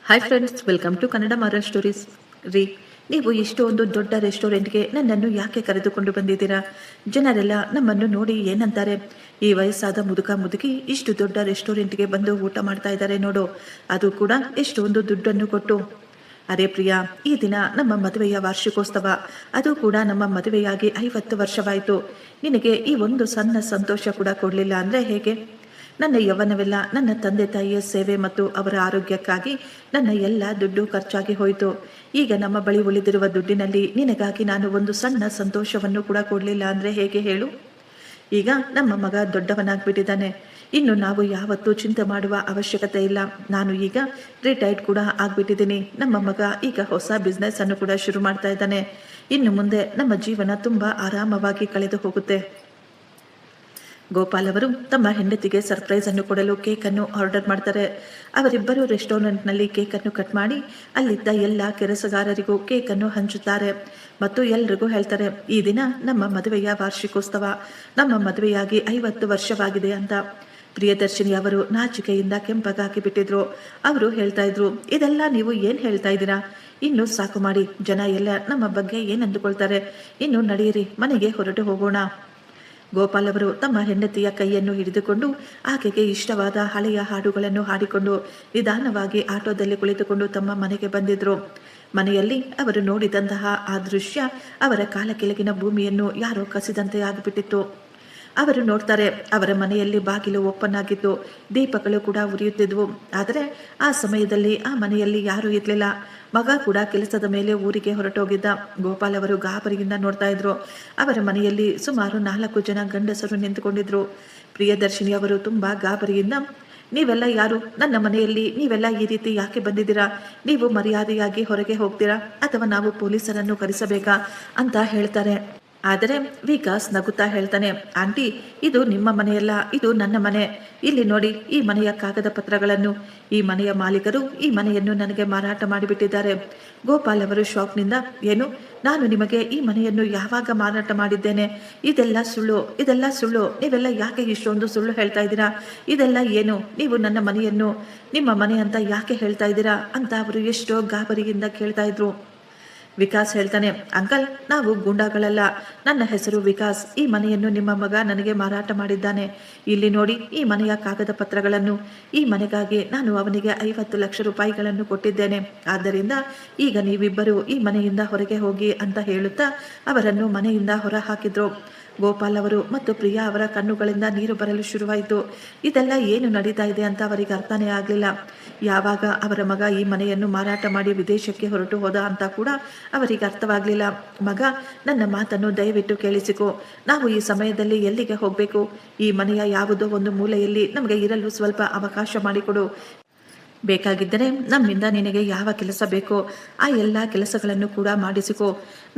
Hi friends, welcome to Kannada ಮಾರ stories. ರೀ, ನೀವು ಇಷ್ಟೊಂದು ದೊಡ್ಡ ರೆಸ್ಟೋರೆಂಟ್ಗೆ ನನ್ನನ್ನು ಯಾಕೆ ಕರೆದುಕೊಂಡು ಬಂದಿದ್ದೀರಾ? ಜನರೆಲ್ಲ ನಮ್ಮನ್ನು ನೋಡಿ ಏನಂತಾರೆ? ಈ ವಯಸ್ಸಾದ ಮುದುಕ ಮುದುಕಿ ಇಷ್ಟು ದೊಡ್ಡ ರೆಸ್ಟೋರೆಂಟ್ಗೆ ಬಂದು ಊಟ ಮಾಡ್ತಾ ಇದ್ದಾರೆ ನೋಡು, ಅದು ಕೂಡ ಎಷ್ಟೊಂದು ದುಡ್ಡನ್ನು ಕೊಟ್ಟು. ಅರೆ ಪ್ರಿಯಾ, ಈ ದಿನ ನಮ್ಮ ಮದುವೆಯ ವಾರ್ಷಿಕೋತ್ಸವ, ಅದು ಕೂಡ ನಮ್ಮ ಮದುವೆಯಾಗಿ 50 ವರ್ಷವಾಯಿತು. ನಿನಗೆ ಈ ಒಂದು ಸಣ್ಣ ಸಂತೋಷ ಕೂಡ ಕೊಡಲಿಲ್ಲ ಅಂದರೆ ಹೇಗೆ? ನನ್ನ ಯೌವನವೆಲ್ಲ ನನ್ನ ತಂದೆ ತಾಯಿಯ ಸೇವೆ ಮತ್ತು ಅವರ ಆರೋಗ್ಯಕ್ಕಾಗಿ ನನ್ನ ಎಲ್ಲ ದುಡ್ಡು ಖರ್ಚಾಗಿ ಹೋಯಿತು. ಈಗ ನಮ್ಮ ಬಳಿ ಉಳಿದಿರುವ ದುಡ್ಡಿನಲ್ಲಿ ನಿನಗಾಗಿ ನಾನು ಒಂದು ಸಣ್ಣ ಸಂತೋಷವನ್ನು ಕೂಡ ಕೊಡಲಿಲ್ಲ ಅಂದರೆ ಹೇಗೆ ಹೇಳು? ಈಗ ನಮ್ಮ ಮಗ ದೊಡ್ಡವನಾಗ್ಬಿಟ್ಟಿದ್ದಾನೆ. ಇನ್ನು ನಾವು ಯಾವತ್ತೂ ಚಿಂತೆ ಮಾಡುವ ಅವಶ್ಯಕತೆ ಇಲ್ಲ. ನಾನು ಈಗ ರಿಟೈರ್ಡ್ ಕೂಡ ಆಗ್ಬಿಟ್ಟಿದ್ದೀನಿ. ನಮ್ಮ ಮಗ ಈಗ ಹೊಸ ಬಿಸ್ನೆಸ್ ಅನ್ನು ಕೂಡ ಶುರು ಮಾಡ್ತಾ ಇದ್ದಾನೆ. ಇನ್ನು ಮುಂದೆ ನಮ್ಮ ಜೀವನ ತುಂಬ ಆರಾಮವಾಗಿ ಕಳೆದು ಹೋಗುತ್ತೆ. ಗೋಪಾಲ್ ಅವರು ತಮ್ಮ ಹೆಂಡತಿಗೆ ಸರ್ಪ್ರೈಸ್ ಅನ್ನು ಕೊಡಲು ಕೇಕ್ ಅನ್ನು ಆರ್ಡರ್ ಮಾಡ್ತಾರೆ. ಅವರಿಬ್ಬರು ರೆಸ್ಟೋರೆಂಟ್ನಲ್ಲಿ ಕೇಕ್ ಅನ್ನು ಕಟ್ ಮಾಡಿ ಅಲ್ಲಿದ್ದ ಎಲ್ಲ ಕೆಲಸಗಾರರಿಗೂ ಕೇಕ್ ಅನ್ನು ಹಂಚುತ್ತಾರೆ ಮತ್ತು ಎಲ್ರಿಗೂ ಹೇಳ್ತಾರೆ, ಈ ದಿನ ನಮ್ಮ ಮದುವೆಯ ವಾರ್ಷಿಕೋತ್ಸವ, ನಮ್ಮ ಮದುವೆಯಾಗಿ 50 ವರ್ಷವಾಗಿದೆ ಅಂತ. ಪ್ರಿಯದರ್ಶಿನಿ ಅವರು ನಾಚಿಕೆಯಿಂದ ಕೆಂಪಗಾಗಿ ಬಿಟ್ಟಿದ್ರು. ಅವರು ಹೇಳ್ತಾ ಇದ್ರು, ಇದೆಲ್ಲ ನೀವು ಏನು ಹೇಳ್ತಾ ಇದ್ದೀರಾ? ಇನ್ನು ಸಾಕು ಮಾಡಿ, ಜನ ಎಲ್ಲ ನಮ್ಮ ಬಗ್ಗೆ ಏನು ಅಂದುಕೊಳ್ತಾರೆ? ಇನ್ನು ನಡೆಯಿರಿ, ಮನೆಗೆ ಹೊರಟು ಹೋಗೋಣ. ಗೋಪಾಲ್ ಅವರು ತಮ್ಮ ಹೆಂಡತಿಯ ಕೈಯನ್ನು ಹಿಡಿದುಕೊಂಡು ಆಕೆಗೆ ಇಷ್ಟವಾದ ಹಳೆಯ ಹಾಡುಗಳನ್ನು ಹಾಡಿಕೊಂಡು ನಿಧಾನವಾಗಿ ಆಟೋದಲ್ಲಿ ಕುಳಿತುಕೊಂಡು ತಮ್ಮ ಮನೆಗೆ ಬಂದಿದ್ರು. ಮನೆಯಲ್ಲಿ ಅವರು ನೋಡಿದಂತಹ ಆ ದೃಶ್ಯ ಅವರ ಕಾಲ ಕೆಳಗಿನ ಭೂಮಿಯನ್ನು ಯಾರೋ ಕಸಿದಂತೆ ಆಗಿಬಿಟ್ಟಿತ್ತು. ಅವರು ನೋಡ್ತಾರೆ, ಅವರ ಮನೆಯಲ್ಲಿ ಬಾಗಿಲು ಓಪನ್ ಆಗಿತ್ತು, ದೀಪಗಳು ಕೂಡ ಉರಿಯುತ್ತಿದ್ವು. ಆದರೆ ಆ ಸಮಯದಲ್ಲಿ ಆ ಮನೆಯಲ್ಲಿ ಯಾರೂ ಇರಲಿಲ್ಲ. ಮಗ ಕೂಡ ಕೆಲಸದ ಮೇಲೆ ಊರಿಗೆ ಹೊರಟೋಗಿದ್ದ. ಗೋಪಾಲ್ ಅವರು ಗಾಬರಿಯಿಂದ ನೋಡ್ತಾ ಇದ್ರು. ಅವರ ಮನೆಯಲ್ಲಿ ಸುಮಾರು 4 ಜನ ಗಂಡಸರು ನಿಂತುಕೊಂಡಿದ್ರು. ಪ್ರಿಯದರ್ಶಿನಿ ಅವರು ತುಂಬ ಗಾಬರಿಯಿಂದ, ನೀವೆಲ್ಲ ಯಾರು? ನನ್ನ ಮನೆಯಲ್ಲಿ ನೀವೆಲ್ಲ ಈ ರೀತಿ ಯಾಕೆ ಬಂದಿದ್ದೀರಾ? ನೀವು ಮರ್ಯಾದೆಯಾಗಿ ಹೊರಗೆ ಹೋಗ್ತೀರಾ ಅಥವಾ ನಾವು ಪೊಲೀಸರನ್ನು ಕರೆಸಬೇಕಾ ಅಂತ ಹೇಳ್ತಾರೆ. ಆದರೆ ವಿಕಾಸ್ ನಗುತ್ತಾ ಹೇಳ್ತಾನೆ, ಆಂಟಿ, ಇದು ನಿಮ್ಮ ಮನೆಯಲ್ಲ, ಇದು ನನ್ನ ಮನೆ. ಇಲ್ಲಿ ನೋಡಿ ಈ ಮನೆಯ ಕಾಗದ ಪತ್ರಗಳನ್ನು. ಈ ಮನೆಯ ಮಾಲೀಕರು ಈ ಮನೆಯನ್ನು ನನಗೆ ಮಾರಾಟ ಮಾಡಿಬಿಟ್ಟಿದ್ದಾರೆ. ಗೋಪಾಲ್ ಅವರು ಶಾಕ್ನಿಂದ, ಏನು? ನಾನು ನಿಮಗೆ ಈ ಮನೆಯನ್ನು ಯಾವಾಗ ಮಾರಾಟ ಮಾಡಿದ್ದೇನೆ? ಇದೆಲ್ಲ ಸುಳ್ಳು, ಇದೆಲ್ಲ ಸುಳ್ಳು. ನೀವೆಲ್ಲ ಯಾಕೆ ಇಷ್ಟೊಂದು ಸುಳ್ಳು ಹೇಳ್ತಾ ಇದ್ದೀರಾ? ಇದೆಲ್ಲ ಏನು? ನೀವು ನನ್ನ ಮನೆಯನ್ನು ನಿಮ್ಮ ಮನೆ ಅಂತ ಯಾಕೆ ಹೇಳ್ತಾ ಇದ್ದೀರಾ ಅಂತ ಅವರು ಎಷ್ಟೋ ಗಾಬರಿಯಿಂದ ಕೇಳ್ತಾ ಇದ್ರು. ವಿಕಾಸ್ ಹೇಳ್ತಾನೆ, ಅಂಕಲ್, ನಾವು ಗೂಂಡಾಗಳಲ್ಲ. ನನ್ನ ಹೆಸರು ವಿಕಾಸ್. ಈ ಮನೆಯನ್ನು ನಿಮ್ಮ ಮಗ ನನಗೆ ಮಾರಾಟ ಮಾಡಿದ್ದಾನೆ. ಇಲ್ಲಿ ನೋಡಿ ಈ ಮನೆಯ ಕಾಗದ ಪತ್ರಗಳನ್ನು. ಈ ಮನೆಗಾಗಿ ನಾನು ಅವನಿಗೆ 50 ಲಕ್ಷ ರೂಪಾಯಿಗಳನ್ನು ಕೊಟ್ಟಿದ್ದೇನೆ. ಆದ್ದರಿಂದ ಈಗ ನೀವಿಬ್ಬರು ಈ ಮನೆಯಿಂದ ಹೊರಗೆ ಹೋಗಿ ಅಂತ ಹೇಳುತ್ತಾ ಅವರನ್ನು ಮನೆಯಿಂದ ಹೊರ ಹಾಕಿದ್ರು. ಗೋಪಾಲ್ ಅವರು ಮತ್ತು ಪ್ರಿಯಾ ಅವರ ಕಣ್ಣುಗಳಿಂದ ನೀರು ಬರಲು ಶುರುವಾಯಿತು. ಇದೆಲ್ಲ ಏನು ನಡೀತಾ ಇದೆ ಅಂತ ಅವರಿಗೆ ಅರ್ಥನೇ ಆಗಲಿಲ್ಲ. ಯಾವಾಗ ಅವರ ಮಗ ಈ ಮನೆಯನ್ನು ಮಾರಾಟ ಮಾಡಿ ವಿದೇಶಕ್ಕೆ ಹೊರಟು ಹೋದ ಅಂತ ಕೂಡ ಅವರಿಗೆ ಅರ್ಥವಾಗಲಿಲ್ಲ. ಮಗ, ನನ್ನ ಮಾತನ್ನು ದಯವಿಟ್ಟು ಕೇಳಿಸಿಕೊ. ನಾವು ಈ ಸಮಯದಲ್ಲಿ ಎಲ್ಲಿಗೆ ಹೋಗಬೇಕು? ಈ ಮನೆಯ ಯಾವುದೋ ಒಂದು ಮೂಲೆಯಲ್ಲಿ ನಮಗೆ ಇರಲು ಸ್ವಲ್ಪ ಅವಕಾಶ ಮಾಡಿಕೊಡು. ಬೇಕಾಗಿದ್ದರೆ ನಮ್ಮಿಂದ ನಿನಗೆ ಯಾವ ಕೆಲಸ ಬೇಕೋ ಆ ಎಲ್ಲ ಕೆಲಸಗಳನ್ನು ಕೂಡ ಮಾಡಿಸಿಕೊ.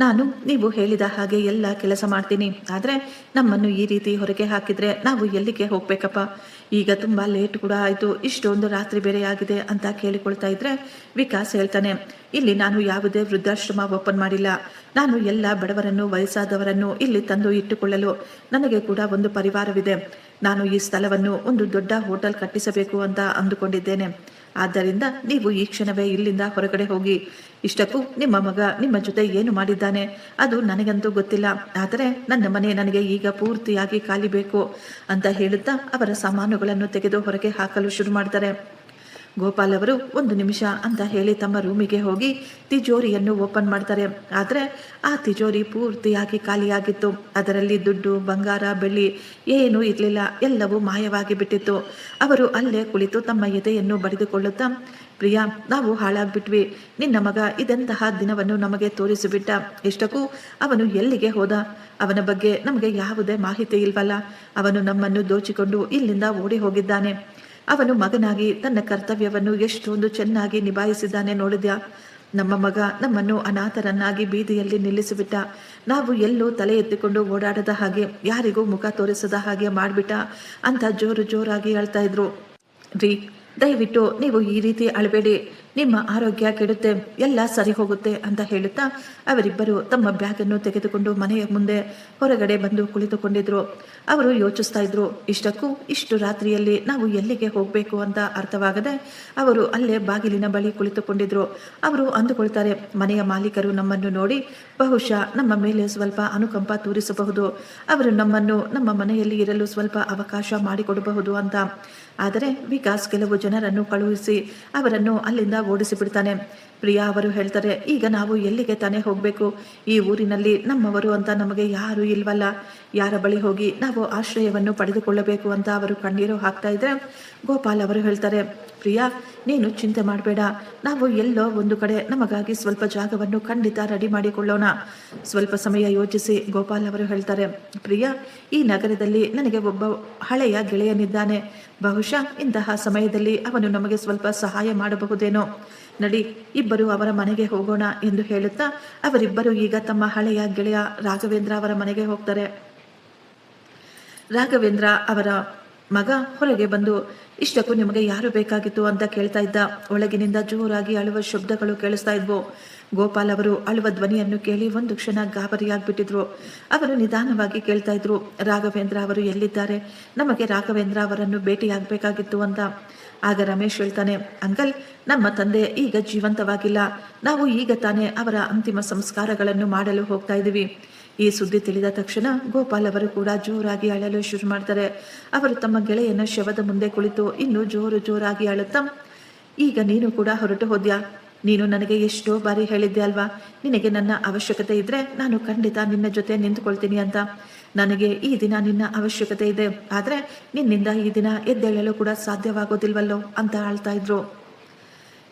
ನೀವು ಹೇಳಿದ ಹಾಗೆ ಎಲ್ಲ ಕೆಲಸ ಮಾಡ್ತೀನಿ. ಆದರೆ ನಮ್ಮನ್ನು ಈ ರೀತಿ ಹೊರಗೆ ಹಾಕಿದರೆ ನಾವು ಎಲ್ಲಿಗೆ ಹೋಗ್ಬೇಕಪ್ಪ? ಈಗ ತುಂಬ ಲೇಟ್ ಕೂಡ ಆಯಿತು, ಇಷ್ಟೊಂದು ರಾತ್ರಿ ಬೇರೆ ಆಗಿದೆ ಅಂತ ಕೇಳಿಕೊಳ್ತಾ ಇದ್ರೆ ವಿಕಾಸ್ ಹೇಳ್ತಾನೆ, ಇಲ್ಲಿ ನಾನು ಯಾವುದೇ ವೃದ್ಧಾಶ್ರಮ ಓಪನ್ ಮಾಡಿಲ್ಲ. ನಾನು ಎಲ್ಲ ಬಡವರನ್ನು, ವಯಸ್ಸಾದವರನ್ನು ಇಲ್ಲಿ ತಂದು ಇಟ್ಟುಕೊಳ್ಳಲು ನನಗೆ ಕೂಡ ಒಂದು ಪರಿವಾರವಿದೆ. ನಾನು ಈ ಸ್ಥಳವನ್ನು ಒಂದು ದೊಡ್ಡ ಹೋಟೆಲ್ ಕಟ್ಟಿಸಬೇಕು ಅಂತ ಅಂದುಕೊಂಡಿದ್ದೇನೆ. ಆದ್ದರಿಂದ ನೀವು ಈ ಕ್ಷಣವೇ ಇಲ್ಲಿಂದ ಹೊರಗಡೆ ಹೋಗಿ. ಇಷ್ಟಕ್ಕೂ ನಿಮ್ಮ ಮಗ ನಿಮ್ಮ ಜೊತೆ ಏನು ಮಾಡಿದ್ದಾನೆ ಅದು ನನಗಂತೂ ಗೊತ್ತಿಲ್ಲ. ಆದರೆ ನನ್ನ ಮನೆ ನನಗೆ ಈಗ ಪೂರ್ತಿಯಾಗಿ ಖಾಲಿ ಬೇಕು ಅಂತ ಹೇಳುತ್ತಾ ಅವರ ಸಾಮಾನುಗಳನ್ನು ತೆಗೆದು ಹೊರಗೆ ಹಾಕಲು ಶುರು ಮಾಡ್ತಾರೆ. ಗೋಪಾಲ್ ಅವರು 1 ನಿಮಿಷ ಅಂತ ಹೇಳಿ ತಮ್ಮ ರೂಮಿಗೆ ಹೋಗಿ ತಿಜೋರಿಯನ್ನು ಓಪನ್ ಮಾಡ್ತಾರೆ. ಆದರೆ ಆ ತಿಜೋರಿ ಪೂರ್ತಿಯಾಗಿ ಖಾಲಿಯಾಗಿತ್ತು. ಅದರಲ್ಲಿ ದುಡ್ಡು, ಬಂಗಾರ, ಬೆಳ್ಳಿ ಏನೂ ಇರಲಿಲ್ಲ. ಎಲ್ಲವೂ ಮಾಯವಾಗಿ ಬಿಟ್ಟಿತ್ತು. ಅವರು ಅಲ್ಲೇ ಕುಳಿತು ತಮ್ಮ ಎದೆಯನ್ನು ಬಡಿದುಕೊಳ್ಳುತ್ತಾ, ಪ್ರಿಯಾ, ನಾವು ಹಾಳಾಗ್ಬಿಟ್ವಿ. ನಿನ್ನ ಮಗ ಇದೆಂತಹ ದಿನವನ್ನು ನಮಗೆ ತೋರಿಸಿಬಿಟ್ಟ. ಇಷ್ಟಕ್ಕೂ ಅವನು ಎಲ್ಲಿಗೆ ಹೋದ? ಅವನ ಬಗ್ಗೆ ನಮಗೆ ಯಾವುದೇ ಮಾಹಿತಿ ಇಲ್ವಲ್ಲ. ಅವನು ನಮ್ಮನ್ನು ದೋಚಿಕೊಂಡು ಇಲ್ಲಿಂದ ಓಡಿ ಹೋಗಿದ್ದಾನೆ. ಅವನು ಮಗನಾಗಿ ತನ್ನ ಕರ್ತವ್ಯವನ್ನು ಎಷ್ಟೊಂದು ಚೆನ್ನಾಗಿ ನಿಭಾಯಿಸಿದ್ದಾನೆ ನೋಡಿದ್ಯಾ? ನಮ್ಮ ಮಗ ನಮ್ಮನ್ನು ಅನಾಥರನ್ನಾಗಿ ಬೀದಿಯಲ್ಲಿ ನಿಲ್ಲಿಸಿಬಿಟ್ಟ. ನಾವು ಎಲ್ಲೂ ತಲೆ ಎತ್ತಿಕೊಂಡು ಓಡಾಡದ ಹಾಗೆ, ಯಾರಿಗೂ ಮುಖ ತೋರಿಸದ ಹಾಗೆ ಮಾಡಿಬಿಟ್ಟ ಅಂತ ಜೋರಾಗಿ ಹೇಳ್ತಾ ಇದ್ರು. ರೀ, ದಯವಿಟ್ಟು ನೀವು ಈ ರೀತಿ ಅಳಬೇಡಿ, ನಿಮ್ಮ ಆರೋಗ್ಯ ಕೆಡುತ್ತೆ, ಎಲ್ಲ ಸರಿ ಹೋಗುತ್ತೆ ಅಂತ ಹೇಳುತ್ತಾ ಅವರಿಬ್ಬರು ತಮ್ಮ ಬ್ಯಾಗನ್ನು ತೆಗೆದುಕೊಂಡು ಮನೆಯ ಮುಂದೆ ಹೊರಗಡೆ ಬಂದು ಕುಳಿತುಕೊಂಡಿದ್ರು. ಅವರು ಯೋಚಿಸ್ತಾ ಇದ್ರು, ಇಷ್ಟಕ್ಕೂ ಇಷ್ಟು ರಾತ್ರಿಯಲ್ಲಿ ನಾವು ಎಲ್ಲಿಗೆ ಹೋಗಬೇಕು ಅಂತ ಅರ್ಥವಾಗದೆ ಅವರು ಅಲ್ಲೇ ಬಾಗಿಲಿನ ಬಳಿ ಕುಳಿತುಕೊಂಡಿದ್ರು. ಅವರು ಅಂದುಕೊಳ್ತಾರೆ, ಮನೆಯ ಮಾಲೀಕರು ನಮ್ಮನ್ನು ನೋಡಿ ಬಹುಶಃ ನಮ್ಮ ಮೇಲೆ ಸ್ವಲ್ಪ ಅನುಕಂಪ ತೋರಿಸಬಹುದು, ಅವರು ನಮ್ಮನ್ನು ನಮ್ಮ ಮನೆಯಲ್ಲಿ ಇರಲು ಸ್ವಲ್ಪ ಅವಕಾಶ ಮಾಡಿಕೊಡಬಹುದು ಅಂತ. ಆದರೆ ವಿಕಾಸ್ ಕೆಲವು ಜನರನ್ನು ಕಳುಹಿಸಿ ಅವರನ್ನು ಅಲ್ಲಿಂದ ಓಡಿಸಿಬಿಡ್ತಾನೆ. ಪ್ರಿಯಾ ಅವರು ಹೇಳ್ತಾರೆ, ಈಗ ನಾವು ಎಲ್ಲಿಗೆ ತಾನೇ ಹೋಗಬೇಕು? ಈ ಊರಿನಲ್ಲಿ ನಮ್ಮವರು ಅಂತ ನಮಗೆ ಯಾರು ಇಲ್ವಲ್ಲ, ಯಾರ ಬಳಿ ಹೋಗಿ ನಾವು ಆಶ್ರಯವನ್ನು ಪಡೆದುಕೊಳ್ಳಬೇಕು ಅಂತ ಅವರು ಕಣ್ಣೀರು ಹಾಕ್ತಾ ಇದ್ರೆ ಗೋಪಾಲ್ ಅವರು ಹೇಳ್ತಾರೆ, ಪ್ರಿಯಾ ನೀನು ಚಿಂತೆ ಮಾಡಬೇಡ, ನಾವು ಎಲ್ಲೋ ಒಂದು ಕಡೆ ನಮಗಾಗಿ ಸ್ವಲ್ಪ ಜಾಗವನ್ನು ಖಂಡಿತ ರೆಡಿ ಮಾಡಿಕೊಳ್ಳೋಣ. ಸ್ವಲ್ಪ ಸಮಯ ಯೋಚಿಸಿ ಗೋಪಾಲ್ ಅವರು ಹೇಳ್ತಾರೆ, ಪ್ರಿಯಾ ಈ ನಗರದಲ್ಲಿ ನನಗೆ ಒಬ್ಬ ಹಳೆಯ ಗೆಳೆಯನಿದ್ದಾನೆ, ಬಹುಶಃ ಇಂತಹ ಸಮಯದಲ್ಲಿ ಅವನು ನಮಗೆ ಸ್ವಲ್ಪ ಸಹಾಯ ಮಾಡಬಹುದೇನೋ, ನಡಿ ಇಬ್ಬರು ಅವರ ಮನೆಗೆ ಹೋಗೋಣ ಎಂದು ಹೇಳುತ್ತಾ ಅವರಿಬ್ಬರು ಈಗ ತಮ್ಮ ಹಳೆಯ ಗೆಳೆಯ ರಾಘವೇಂದ್ರ ಅವರ ಮನೆಗೆ ಹೋಗ್ತಾರೆ. ರಾಘವೇಂದ್ರ ಅವರ ಮಗ ಹೊರಗೆ ಬಂದು, ಇಷ್ಟಕ್ಕೂ ನಿಮಗೆ ಯಾರು ಬೇಕಾಗಿತ್ತು ಅಂತ ಕೇಳ್ತಾ ಇದ್ದ. ಒಳಗಿನಿಂದ ಜೋರಾಗಿ ಅಳುವ ಶಬ್ದಗಳು ಕೇಳಿಸ್ತಾ ಇದ್ವು. ಗೋಪಾಲ್ ಅವರು ಅಳುವ ಧ್ವನಿಯನ್ನು ಕೇಳಿ ಒಂದು ಕ್ಷಣ ಗಾಬರಿಯಾಗ್ಬಿಟ್ಟಿದ್ರು. ಅವರು ನಿಧಾನವಾಗಿ ಕೇಳ್ತಾ ಇದ್ರು, ರಾಘವೇಂದ್ರ ಅವರು ಎಲ್ಲಿದ್ದಾರೆ? ನಮಗೆ ರಾಘವೇಂದ್ರ ಅವರನ್ನು ಭೇಟಿಯಾಗಬೇಕಾಗಿತ್ತು ಅಂತ. ಆಗ ರಮೇಶ್ ಹೇಳ್ತಾನೆ, ಅಂಕಲ್ ನಮ್ಮ ತಂದೆ ಈಗ ಜೀವಂತವಾಗಿಲ್ಲ, ನಾವು ಈಗ ತಾನೇ ಅವರ ಅಂತಿಮ ಸಂಸ್ಕಾರಗಳನ್ನು ಮಾಡಲು ಹೋಗ್ತಾ ಇದ್ದೀವಿ. ಈ ಸುದ್ದಿ ತಿಳಿದ ತಕ್ಷಣ ಗೋಪಾಲ್ ಅವರು ಕೂಡ ಜೋರಾಗಿ ಅಳಲು ಶುರು ಮಾಡ್ತಾರೆ. ಅವರು ತಮ್ಮ ಗೆಳೆಯನ ಶವದ ಮುಂದೆ ಕುಳಿತು ಇನ್ನೂ ಜೋರಾಗಿ ಅಳುತ್ತಾ, ಈಗ ನೀನು ಕೂಡ ಹೊರಟು ಹೋದ್ಯಾ? ನೀನು ನನಗೆ ಎಷ್ಟೋ ಬಾರಿ ಹೇಳಿದ್ದೆ ಅಲ್ವಾ, ನಿನಗೆ ನನ್ನ ಅವಶ್ಯಕತೆ ಇದ್ರೆ ನಾನು ಖಂಡಿತ ನಿನ್ನ ಜೊತೆ ನಿಂತುಕೊಳ್ತೀನಿ ಅಂತ. ನನಗೆ ಈ ದಿನ ನಿನ್ನ ಅವಶ್ಯಕತೆ ಇದೆ, ಆದರೆ ನಿನ್ನಿಂದ ಈ ದಿನ ಎದ್ದೇಳಲು ಕೂಡ ಸಾಧ್ಯವಾಗೋದಿಲ್ವಲ್ಲೋ ಅಂತ ಆಳ್ತಾ ಇದ್ರು.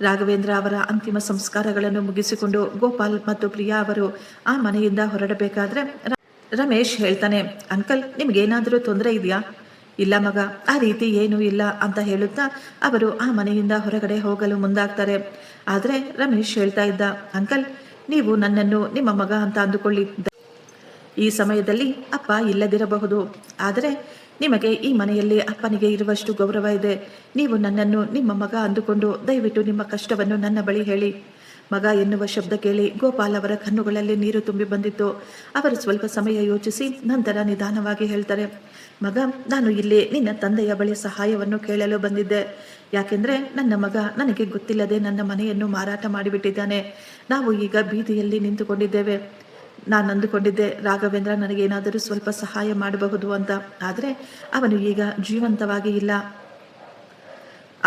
ರಾಘವೇಂದ್ರ ಅವರ ಅಂತಿಮ ಸಂಸ್ಕಾರಗಳನ್ನು ಮುಗಿಸಿಕೊಂಡು ಗೋಪಾಲ್ ಮತ್ತು ಪ್ರಿಯಾ ಅವರು ಆ ಮನೆಯಿಂದ ಹೊರಡಬೇಕಾದ್ರೆ ರಮೇಶ್ ಹೇಳ್ತಾನೆ, ಅಂಕಲ್ ನಿಮ್ಗೇನಾದರೂ ತೊಂದರೆ ಇದೆಯಾ? ಇಲ್ಲ ಮಗ, ಆ ರೀತಿ ಏನೂ ಇಲ್ಲ ಅಂತ ಹೇಳುತ್ತಾ ಅವರು ಆ ಮನೆಯಿಂದ ಹೊರಗಡೆ ಹೋಗಲು ಮುಂದಾಗ್ತಾರೆ. ಆದರೆ ರಮೇಶ್ ಹೇಳ್ತಾ ಇದ್ದ, ಅಂಕಲ್ ನೀವು ನನ್ನನ್ನು ನಿಮ್ಮ ಮಗ ಅಂತ ಅಂದುಕೊಳ್ಳಿ, ಈ ಸಮಯದಲ್ಲಿ ಅಪ್ಪ ಇಲ್ಲದಿರಬಹುದು, ಆದರೆ ನಿಮಗೆ ಈ ಮನೆಯಲ್ಲಿ ಅಪ್ಪನಿಗೆ ಇರುವಷ್ಟು ಗೌರವ ಇದೆ. ನೀವು ನನ್ನನ್ನು ನಿಮ್ಮ ಮಗ ಅಂದುಕೊಂಡು ದಯವಿಟ್ಟು ನಿಮ್ಮ ಕಷ್ಟವನ್ನು ನನ್ನ ಬಳಿ ಹೇಳಿ. ಮಗ ಎನ್ನುವ ಶಬ್ದ ಕೇಳಿ ಗೋಪಾಲ್ ಅವರ ಕಣ್ಣುಗಳಲ್ಲಿ ನೀರು ತುಂಬಿ ಬಂದಿತ್ತು. ಅವರು ಸ್ವಲ್ಪ ಸಮಯ ಯೋಚಿಸಿ ನಂತರ ನಿಧಾನವಾಗಿ ಹೇಳ್ತಾರೆ, ಮಗ ನಾನು ಇಲ್ಲಿ ನಿನ್ನ ತಂದೆಯ ಬಳಿ ಸಹಾಯವನ್ನು ಕೇಳಲು ಬಂದಿದ್ದೆ. ಯಾಕೆಂದರೆ ನನ್ನ ಮಗ ನನಗೆ ಗೊತ್ತಿಲ್ಲದೆ ನನ್ನ ಮನೆಯನ್ನು ಮಾರಾಟ ಮಾಡಿಬಿಟ್ಟಿದ್ದಾನೆ. ನಾವು ಈಗ ಬೀದಿಯಲ್ಲಿ ನಿಂತುಕೊಂಡಿದ್ದೇವೆ. ನಾನು ಅಂದುಕೊಂಡಿದ್ದೆ ರಾಘವೇಂದ್ರ ನನಗೇನಾದರೂ ಸ್ವಲ್ಪ ಸಹಾಯ ಮಾಡಬಹುದು ಅಂತ, ಆದರೆ ಅವನು ಈಗ ಜೀವಂತವಾಗಿ ಇಲ್ಲ.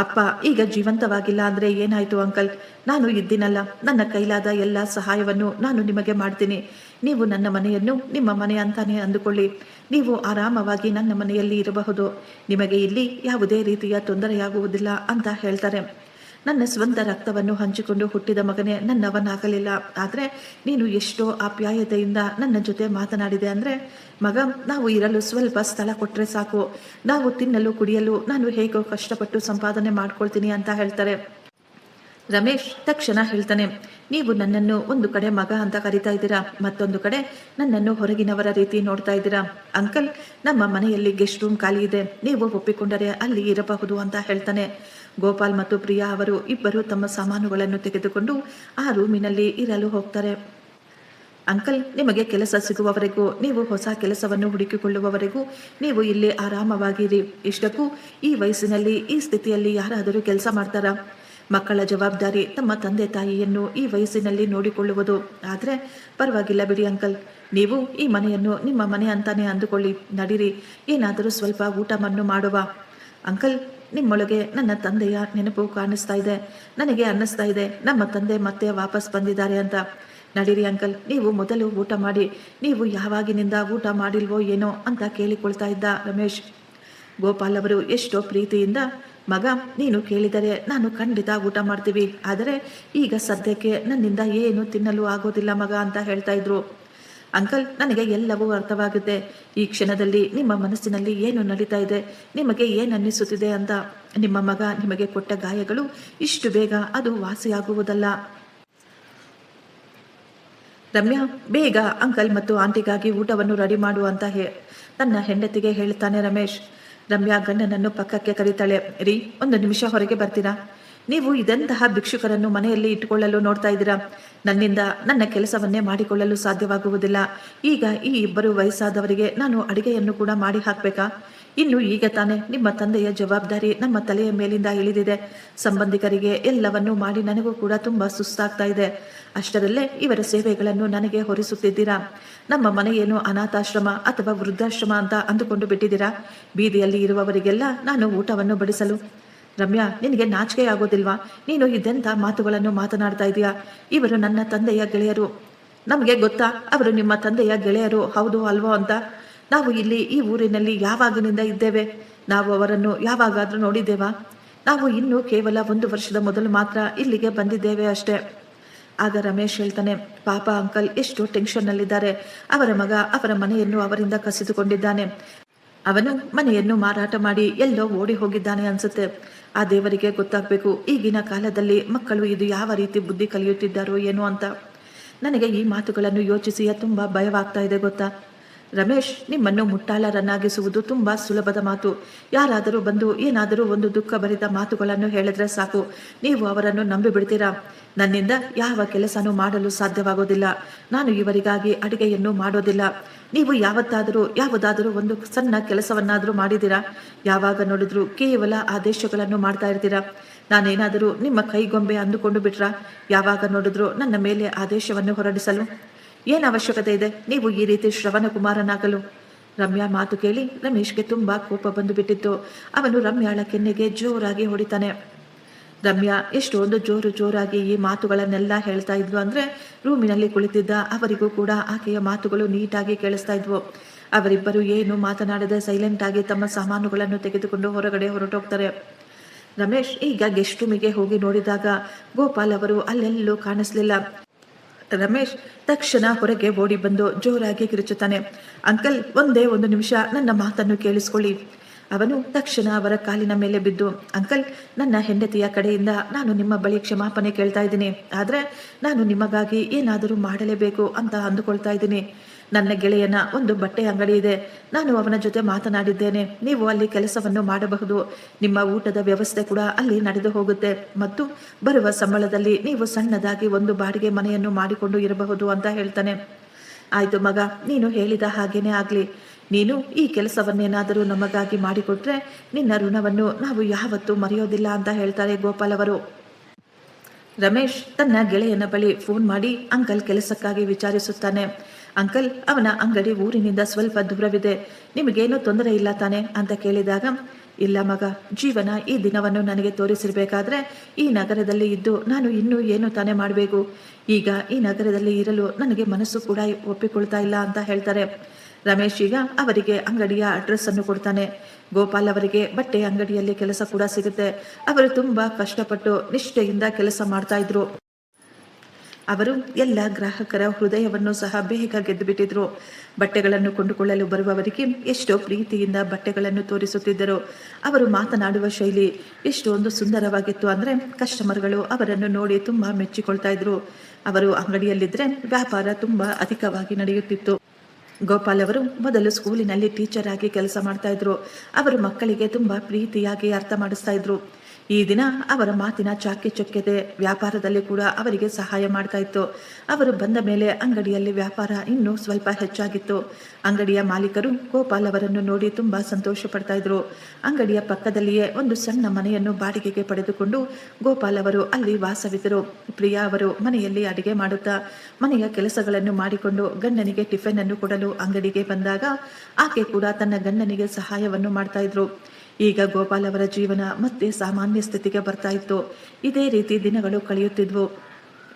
ಅಪ್ಪ ಈಗ ಜೀವಂತವಾಗಿಲ್ಲ ಅಂದರೆ ಏನಾಯಿತು ಅಂಕಲ್? ನಾನು ಇದ್ದೀನಲ್ಲ, ನನ್ನ ಕೈಲಾದ ಎಲ್ಲ ಸಹಾಯವನ್ನು ನಾನು ನಿಮಗೆ ಮಾಡ್ತೀನಿ. ನೀವು ನನ್ನ ಮನೆಯನ್ನು ನಿಮ್ಮ ಮನೆ ಅಂತಾನೆ ಅಂದುಕೊಳ್ಳಿ. ನೀವು ಆರಾಮವಾಗಿ ನನ್ನ ಮನೆಯಲ್ಲಿ ಇರಬಹುದು. ನಿಮಗೆ ಇಲ್ಲಿ ಯಾವುದೇ ರೀತಿಯ ತೊಂದರೆಯಾಗುವುದಿಲ್ಲ ಅಂತ ಹೇಳ್ತಾರೆ. ನನ್ನ ಸ್ವಂತ ರಕ್ತವನ್ನು ಹಂಚಿಕೊಂಡು ಹುಟ್ಟಿದ ಮಗನೇ ನನ್ನವನಾಗಲಿಲ್ಲ, ಆದರೆ ನೀನು ಎಷ್ಟೋ ಆಪ್ಯಾಯತೆಯಿಂದ ನನ್ನ ಜೊತೆ ಮಾತನಾಡಿದೆ ಅಂದರೆ, ಮಗ ನಾವು ಇರಲು ಸ್ವಲ್ಪ ಸ್ಥಳ ಕೊಟ್ಟರೆ ಸಾಕು, ನಾವು ತಿನ್ನಲು ಕುಡಿಯಲು ನಾನು ಹೇಗೋ ಕಷ್ಟಪಟ್ಟು ಸಂಪಾದನೆ ಮಾಡ್ಕೊಳ್ತೀನಿ ಅಂತ ಹೇಳ್ತಾರೆ. ರಮೇಶ್ ತಕ್ಷಣ ಹೇಳ್ತಾನೆ, ನೀವು ನನ್ನನ್ನು ಒಂದು ಕಡೆ ಮಗ ಅಂತ ಕರಿತಾ ಇದ್ದೀರಾ, ಮತ್ತೊಂದು ಕಡೆ ನನ್ನನ್ನು ಹೊರಗಿನವರ ರೀತಿ ನೋಡ್ತಾ ಇದ್ದೀರಾ. ಅಂಕಲ್ ನಮ್ಮ ಮನೆಯಲ್ಲಿ ಗೆಸ್ಟ್ ರೂಮ್ ಖಾಲಿ ಇದೆ, ನೀವು ಒಪ್ಪಿಕೊಂಡರೆ ಅಲ್ಲಿ ಇರಬಹುದು ಅಂತ ಹೇಳ್ತಾನೆ. ಗೋಪಾಲ್ ಮತ್ತು ಪ್ರಿಯಾ ಅವರು ಇಬ್ಬರು ತಮ್ಮ ಸಾಮಾನುಗಳನ್ನು ತೆಗೆದುಕೊಂಡು ಆ ರೂಮಿನಲ್ಲಿ ಇರಲು ಹೋಗ್ತಾರೆ. ಅಂಕಲ್ ನಿಮಗೆ ಕೆಲಸ ಸಿಗುವವರೆಗೂ, ನೀವು ಹೊಸ ಕೆಲಸವನ್ನು ಹುಡುಕಿಕೊಳ್ಳುವವರೆಗೂ ನೀವು ಇಲ್ಲಿ ಆರಾಮವಾಗಿರಿ. ಇಷ್ಟಕ್ಕೂ ಈ ವಯಸ್ಸಿನಲ್ಲಿ ಈ ಸ್ಥಿತಿಯಲ್ಲಿ ಯಾರಾದರೂ ಕೆಲಸ ಮಾಡ್ತಾರಾ? ಮಕ್ಕಳ ಜವಾಬ್ದಾರಿ ತಮ್ಮ ತಂದೆ ತಾಯಿಯನ್ನು ಈ ವಯಸ್ಸಿನಲ್ಲಿ ನೋಡಿಕೊಳ್ಳುವುದು. ಆದರೆ ಪರವಾಗಿಲ್ಲ ಬಿಡಿ ಅಂಕಲ್, ನೀವು ಈ ಮನೆಯನ್ನು ನಿಮ್ಮ ಮನೆ ಅಂತಾನೆ ಅಂದುಕೊಳ್ಳಿ. ನಡೀರಿ, ಏನಾದರೂ ಸ್ವಲ್ಪ ಊಟವನ್ನು ಮಾಡುವ. ಅಂಕಲ್ ನಿಮ್ಮೊಳಗೆ ನನ್ನ ತಂದೆಯ ನೆನಪು ಕಾಣಿಸ್ತಾ ಇದೆ, ನನಗೆ ಅನ್ನಿಸ್ತಾ ಇದೆ ನಮ್ಮ ತಂದೆ ಮತ್ತೆ ವಾಪಸ್ ಬಂದಿದ್ದಾರೆ ಅಂತ. ನಡೀರಿ ಅಂಕಲ್, ನೀವು ಮೊದಲು ಊಟ ಮಾಡಿ. ನೀವು ಯಾವಾಗಿನಿಂದ ಊಟ ಮಾಡಿಲ್ವೋ ಏನೋ ಅಂತ ಕೇಳಿಕೊಳ್ತಾ ಇದ್ದ ರಮೇಶ್. ಗೋಪಾಲ್ ಅವರು ಎಷ್ಟೋ ಪ್ರೀತಿಯಿಂದ, ಮಗ ನೀನು ಕೇಳಿದರೆ ನಾನು ಖಂಡಿತ ಊಟ ಮಾಡ್ತೀವಿ, ಆದರೆ ಈಗ ಸದ್ಯಕ್ಕೆ ನನ್ನಿಂದ ಏನು ತಿನ್ನಲು ಆಗೋದಿಲ್ಲ ಮಗ ಅಂತ ಹೇಳ್ತಾ ಇದ್ರು. ಅಂಕಲ್ ನನಗೆ ಎಲ್ಲವೂ ಅರ್ಥವಾಗುತ್ತೆ. ಈ ಕ್ಷಣದಲ್ಲಿ ನಿಮ್ಮ ಮನಸ್ಸಿನಲ್ಲಿ ಏನು ನಡೀತಾ ಇದೆ, ನಿಮಗೆ ಏನು ಅನ್ನಿಸುತ್ತಿದೆ ಅಂತ. ನಿಮ್ಮ ಮಗ ನಿಮಗೆ ಕೊಟ್ಟ ಗಾಯಗಳು ಇಷ್ಟು ಬೇಗ ಅದು ವಾಸಿಯಾಗುವುದಲ್ಲ. ರಮ್ಯಾ ಬೇಗ ಅಂಕಲ್ ಮತ್ತು ಆಂಟಿಗಾಗಿ ಊಟವನ್ನು ರೆಡಿ ಮಾಡು ಅಂತ ತನ್ನ ಹೆಂಡತಿಗೆ ಹೇಳ್ತಾನೆ ರಮೇಶ್. ರಮ್ಯಾ ಗಂಡನನ್ನು ಪಕ್ಕಕ್ಕೆ ಕರೀತಾಳೆ. ರೀ, ಒಂದು ನಿಮಿಷ ಹೊರಗೆ ಬರ್ತೀರಾ? ನೀವು ಇದೆಂತಹ ಭಿಕ್ಷುಕರನ್ನು ಮನೆಯಲ್ಲಿ ಇಟ್ಟುಕೊಳ್ಳಲು ನೋಡ್ತಾ ಇದ್ದೀರಾ? ನನ್ನಿಂದ ನನ್ನ ಕೆಲಸವನ್ನೇ ಮಾಡಿಕೊಳ್ಳಲು ಸಾಧ್ಯವಾಗುವುದಿಲ್ಲ. ಈಗ ಈ ಇಬ್ಬರು ವಯಸ್ಸಾದವರಿಗೆ ನಾನು ಅಡಿಗೆಯನ್ನು ಕೂಡ ಮಾಡಿ ಹಾಕಬೇಕಾ? ಇನ್ನು ಈಗ ತಾನೇ ನಿಮ್ಮ ತಂದೆಯ ಜವಾಬ್ದಾರಿ ನಮ್ಮ ತಲೆಯ ಮೇಲಿಂದ ಇಳಿದಿದೆ. ಸಂಬಂಧಿಕರಿಗೆ ಎಲ್ಲವನ್ನೂ ಮಾಡಿ ನನಗೂ ಕೂಡ ತುಂಬ ಸುಸ್ತಾಗ್ತಾ ಇದೆ. ಅಷ್ಟರಲ್ಲೇ ಇವರ ಸೇವೆಗಳನ್ನು ನನಗೆ ಹೊರಿಸುತ್ತಿದ್ದೀರಾ? ನಮ್ಮ ಮನೆಯೇನು ಅನಾಥಾಶ್ರಮ ಅಥವಾ ವೃದ್ಧಾಶ್ರಮ ಅಂತ ಅಂದುಕೊಂಡು ಬಿಟ್ಟಿದ್ದೀರಾ? ಬೀದಿಯಲ್ಲಿ ಇರುವವರಿಗೆಲ್ಲ ನಾನು ಊಟವನ್ನು ಬಡಿಸಲು? ರಮ್ಯಾ, ನಿನಗೆ ನಾಚಿಕೆ ಆಗೋದಿಲ್ವಾ? ನೀನು ಇದೆಂಥ ಮಾತುಗಳನ್ನು ಮಾತನಾಡ್ತಾ ಇದೀಯಾ? ಇವರು ನನ್ನ ತಂದೆಯ ಗೆಳೆಯರು. ನಮಗೆ ಗೊತ್ತಾ ಅವರು ನಿಮ್ಮ ತಂದೆಯ ಗೆಳೆಯರು ಹೌದು ಅಲ್ವೋ ಅಂತ? ನಾವು ಇಲ್ಲಿ ಈ ಊರಿನಲ್ಲಿ ಯಾವಾಗಿನಿಂದ ಇದ್ದೇವೆ? ನಾವು ಅವರನ್ನು ಯಾವಾಗಾದರೂ ನೋಡಿದ್ದೇವಾ? ನಾವು ಇನ್ನೂ ಕೇವಲ 1 ವರ್ಷದ ಮೊದಲು ಮಾತ್ರ ಇಲ್ಲಿಗೆ ಬಂದಿದ್ದೇವೆ ಅಷ್ಟೇ. ಆಗ ರಮೇಶ್ ಹೇಳ್ತಾನೆ, ಪಾಪ ಅಂಕಲ್ ಎಷ್ಟು ಟೆನ್ಷನ್ನಲ್ಲಿದ್ದಾರೆ. ಅವರ ಮಗ ಅವರ ಮನೆಯನ್ನು ಅವರಿಂದ ಕಸಿದುಕೊಂಡಿದ್ದಾನೆ. ಅವನು ಮನೆಯನ್ನು ಮಾರಾಟ ಮಾಡಿ ಎಲ್ಲೋ ಓಡಿ ಹೋಗಿದ್ದಾನೆ ಅನ್ಸುತ್ತೆ. ಆ ದೇವರಿಗೆ ಗೊತ್ತಾಗಬೇಕು ಈಗಿನ ಕಾಲದಲ್ಲಿ ಮಕ್ಕಳು ಇದು ಯಾವ ರೀತಿ ಬುದ್ಧಿ ಕಲಿಯುತ್ತಿದ್ದಾರೋ ಏನೋ ಅಂತ. ನನಗೆ ಈ ಮಾತುಗಳನ್ನು ಯೋಚಿಸಿ ತುಂಬ ಭಯವಾಗ್ತಾ ಇದೆ ಗೊತ್ತಾ? ರಮೇಶ್, ನಿಮ್ಮನ್ನು ಮುಟ್ಟಾಳರನ್ನಾಗಿಸುವುದು ತುಂಬ ಸುಲಭದ ಮಾತು. ಯಾರಾದರೂ ಬಂದು ಏನಾದರೂ ಒಂದು ದುಃಖಭರಿತ ಮಾತುಗಳನ್ನು ಹೇಳಿದ್ರೆ ಸಾಕು, ನೀವು ಅವರನ್ನು ನಂಬಿಬಿಡ್ತೀರಾ. ನನ್ನಿಂದ ಯಾವ ಕೆಲಸನೂ ಮಾಡಲು ಸಾಧ್ಯವಾಗೋದಿಲ್ಲ. ನಾನು ಇವರಿಗಾಗಿ ಅಡುಗೆಯನ್ನು ಮಾಡೋದಿಲ್ಲ. ನೀವು ಯಾವುದಾದರೂ ಒಂದು ಸಣ್ಣ ಕೆಲಸವನ್ನಾದರೂ ಮಾಡಿದ್ದೀರಾ? ಯಾವಾಗ ನೋಡಿದ್ರೂ ಕೇವಲ ಆದೇಶಗಳನ್ನು ಮಾಡ್ತಾ ಇರ್ತೀರಾ. ನಾನೇನಾದರೂ ನಿಮ್ಮ ಕೈಗೊಂಬೆ ಅಂದುಕೊಂಡು ಬಿಟ್ರಾ? ಯಾವಾಗ ನೋಡಿದ್ರೂ ನನ್ನ ಮೇಲೆ ಆದೇಶವನ್ನು ಹೊರಡಿಸಲು ಏನು ಅವಶ್ಯಕತೆ ಇದೆ ನೀವು ಈ ರೀತಿ ಶ್ರವಣಕುಮಾರನಾಗಲು? ರಮ್ಯಾ ಮಾತು ಕೇಳಿ ರಮೇಶ್ಗೆ ತುಂಬ ಕೋಪ ಬಂದು ಬಿಟ್ಟಿತ್ತು. ಅವನು ರಮ್ಯಾಳ ಕೆನ್ನೆಗೆ ಜೋರಾಗಿ ಹೊಡಿತಾನೆ. ರಮ್ಯಾ ಎಷ್ಟೊಂದು ಜೋರಾಗಿ ಈ ಮಾತುಗಳನ್ನೆಲ್ಲ ಹೇಳ್ತಾ ಇದ್ವು ಅಂದರೆ ರೂಮಿನಲ್ಲಿ ಕುಳಿತಿದ್ದ ಅವರಿಗೂ ಕೂಡ ಆಕೆಯ ಮಾತುಗಳು ನೀಟಾಗಿ ಕೇಳಿಸ್ತಾ ಇದ್ವು. ಅವರಿಬ್ಬರು ಏನು ಮಾತನಾಡದೆ ಸೈಲೆಂಟ್ ಆಗಿ ತಮ್ಮ ಸಾಮಾನುಗಳನ್ನು ತೆಗೆದುಕೊಂಡು ಹೊರಗಡೆ ಹೊರಟೋಗ್ತಾರೆ. ರಮೇಶ್ ಈಗ ಗೆಸ್ಟ್ ರೂಮಿಗೆ ಹೋಗಿ ನೋಡಿದಾಗ ಗೋಪಾಲ್ ಅವರು ಅಲ್ಲೆಲ್ಲೂ ಕಾಣಿಸ್ಲಿಲ್ಲ. ರಮೇಶ್ ತಕ್ಷಣ ಹೊರಗೆ ಓಡಿ ಬಂದು ಜೋರಾಗಿ ಕಿರುಚುತ್ತಾನೆ, ಅಂಕಲ್ ಒಂದೇ ಒಂದು ನಿಮಿಷ ನನ್ನ ಮಾತನ್ನು ಕೇಳಿಸ್ಕೊಳ್ಳಿ. ಅವನು ತಕ್ಷಣ ಅವರ ಕಾಲಿನ ಮೇಲೆ ಬಿದ್ದು, ಅಂಕಲ್, ನನ್ನ ಹೆಂಡತಿಯ ಕಡೆಯಿಂದ ನಾನು ನಿಮ್ಮ ಬಳಿ ಕ್ಷಮಾಪಣೆ ಕೇಳ್ತಾ ಇದ್ದೀನಿ. ಆದರೆ ನಾನು ನಿಮಗಾಗಿ ಏನಾದರೂ ಮಾಡಲೇಬೇಕು ಅಂತ ಅಂದುಕೊಳ್ತಾ ಇದ್ದೀನಿ. ನನ್ನ ಗೆಳೆಯನ ಒಂದು ಬಟ್ಟೆ ಅಂಗಡಿ ಇದೆ. ನಾನು ಅವನ ಜೊತೆ ಮಾತನಾಡಿದ್ದೇನೆ. ನೀವು ಅಲ್ಲಿ ಕೆಲಸವನ್ನು ಮಾಡಬಹುದು. ನಿಮ್ಮ ಊಟದ ವ್ಯವಸ್ಥೆ ಕೂಡ ಅಲ್ಲಿ ನಡೆದು ಹೋಗುತ್ತೆ. ಮತ್ತು ಬರುವ ಸಂಬಳದಲ್ಲಿ ನೀವು ಸಣ್ಣದಾಗಿ ಒಂದು ಬಾಡಿಗೆ ಮನೆಯನ್ನು ಮಾಡಿಕೊಂಡು ಇರಬಹುದು ಅಂತ ಹೇಳ್ತಾನೆ. ಆಯಿತು ಮಗ, ನೀನು ಹೇಳಿದ ಹಾಗೇನೇ ಆಗಲಿ. ನೀನು ಈ ಕೆಲಸವನ್ನೇನಾದರೂ ನಮಗಾಗಿ ಮಾಡಿಕೊಟ್ರೆ ನಿನ್ನ ಋಣವನ್ನು ನಾವು ಯಾವತ್ತೂ ಮರೆಯೋದಿಲ್ಲ ಅಂತ ಹೇಳ್ತಾರೆ ಗೋಪಾಲ್ ಅವರು. ರಮೇಶ್ ತನ್ನ ಗೆಳೆಯನ ಬಳಿ ಫೋನ್ ಮಾಡಿ ಅಂಕಲ್ ಕೆಲಸಕ್ಕಾಗಿ ವಿಚಾರಿಸುತ್ತಾನೆ. ಅಂಕಲ್, ಅವನ ಅಂಗಡಿ ಊರಿನಿಂದ ಸ್ವಲ್ಪ ದೂರವಿದೆ. ನಿಮಗೇನು ತೊಂದರೆ ಇಲ್ಲ ತಾನೆ ಅಂತ ಕೇಳಿದಾಗ, ಇಲ್ಲ ಮಗ, ಜೀವನ ಈ ದಿನವನ್ನು ನನಗೆ ತೋರಿಸಿರ್ಬೇಕಾದ್ರೆ ಈ ನಗರದಲ್ಲಿ ಇದ್ದು ನಾನು ಇನ್ನೂ ಏನು ತಾನೇ ಮಾಡಬೇಕು. ಈಗ ಈ ನಗರದಲ್ಲಿ ಇರಲು ನನಗೆ ಮನಸ್ಸು ಕೂಡ ಒಪ್ಪಿಕೊಳ್ತಾ ಇಲ್ಲ ಅಂತ ಹೇಳ್ತಾರೆ. ರಮೇಶ್ ಈಗ ಅವರಿಗೆ ಅಂಗಡಿಯ ಅಡ್ರೆಸ್ ಅನ್ನು ಕೊಡ್ತಾನೆ. ಗೋಪಾಲ್ ಅವರಿಗೆ ಬಟ್ಟೆ ಅಂಗಡಿಯಲ್ಲಿ ಕೆಲಸ ಕೂಡ ಸಿಗುತ್ತೆ. ಅವರು ತುಂಬ ಕಷ್ಟಪಟ್ಟು ನಿಷ್ಠೆಯಿಂದ ಕೆಲಸ ಮಾಡ್ತಾ ಇದ್ರು. ಅವರು ಎಲ್ಲ ಗ್ರಾಹಕರ ಹೃದಯವನ್ನು ಸಹ ಬೇಗ ಗೆದ್ದು ಬಿಟ್ಟಿದ್ರು. ಬಟ್ಟೆಗಳನ್ನು ಕೊಂಡುಕೊಳ್ಳಲು ಬರುವವರಿಗೆ ಎಷ್ಟೋ ಪ್ರೀತಿಯಿಂದ ಬಟ್ಟೆಗಳನ್ನು ತೋರಿಸುತ್ತಿದ್ದರು. ಅವರು ಮಾತನಾಡುವ ಶೈಲಿ ಎಷ್ಟೊಂದು ಸುಂದರವಾಗಿತ್ತು ಅಂದರೆ ಕಸ್ಟಮರ್ಗಳು ಅವರನ್ನು ನೋಡಿ ತುಂಬ ಮೆಚ್ಚಿಕೊಳ್ತಾ ಇದ್ರು. ಅವರು ಅಂಗಡಿಯಲ್ಲಿದ್ದರೆ ವ್ಯಾಪಾರ ತುಂಬ ಅಧಿಕವಾಗಿ ನಡೆಯುತ್ತಿತ್ತು. ಗೋಪಾಲ್ ಅವರು ಮೊದಲು ಸ್ಕೂಲಿನಲ್ಲಿ ಟೀಚರ್ ಆಗಿ ಕೆಲಸ ಮಾಡ್ತಾ ಇದ್ರು. ಅವರು ಮಕ್ಕಳಿಗೆ ತುಂಬ ಪ್ರೀತಿಯಾಗಿ ಅರ್ಥ ಮಾಡಿಸ್ತಾ ಇದ್ರು. ಈ ದಿನ ಅವರ ಮಾತಿನ ಚಾಕಚಕ್ಯತೆ ವ್ಯಾಪಾರದಲ್ಲಿ ಕೂಡ ಅವರಿಗೆ ಸಹಾಯ ಮಾಡ್ತಾ ಇತ್ತು. ಅವರು ಬಂದ ಮೇಲೆ ಅಂಗಡಿಯಲ್ಲಿ ವ್ಯಾಪಾರ ಇನ್ನೂ ಸ್ವಲ್ಪ ಹೆಚ್ಚಾಗಿತ್ತು. ಅಂಗಡಿಯ ಮಾಲೀಕರು ಗೋಪಾಲ್ ಅವರನ್ನು ನೋಡಿ ತುಂಬ ಸಂತೋಷ ಪಡ್ತಾ ಇದ್ರು. ಅಂಗಡಿಯ ಪಕ್ಕದಲ್ಲಿಯೇ ಒಂದು ಸಣ್ಣ ಮನೆಯನ್ನು ಬಾಡಿಗೆಗೆ ಪಡೆದುಕೊಂಡು ಗೋಪಾಲ್ ಅವರು ಅಲ್ಲಿ ವಾಸವಿದ್ದರು. ಪ್ರಿಯಾ ಅವರು ಮನೆಯಲ್ಲಿ ಅಡಿಗೆ ಮಾಡುತ್ತಾ ಮನೆಯ ಕೆಲಸಗಳನ್ನು ಮಾಡಿಕೊಂಡು ಗಂಡನಿಗೆ ಟಿಫಿನ್ ಅನ್ನು ಕೊಡಲು ಅಂಗಡಿಗೆ ಬಂದಾಗ ಆಕೆ ಕೂಡ ತನ್ನ ಗಂಡನಿಗೆ ಸಹಾಯವನ್ನು ಮಾಡ್ತಾ ಇದ್ರು. ಈಗ ಗೋಪಾಲ್ ಅವರ ಜೀವನ ಮತ್ತೆ ಸಾಮಾನ್ಯ ಸ್ಥಿತಿಗೆ ಬರ್ತಾ ಇತ್ತು. ಇದೇ ರೀತಿ ದಿನಗಳು ಕಳೆಯುತ್ತಿದ್ವು.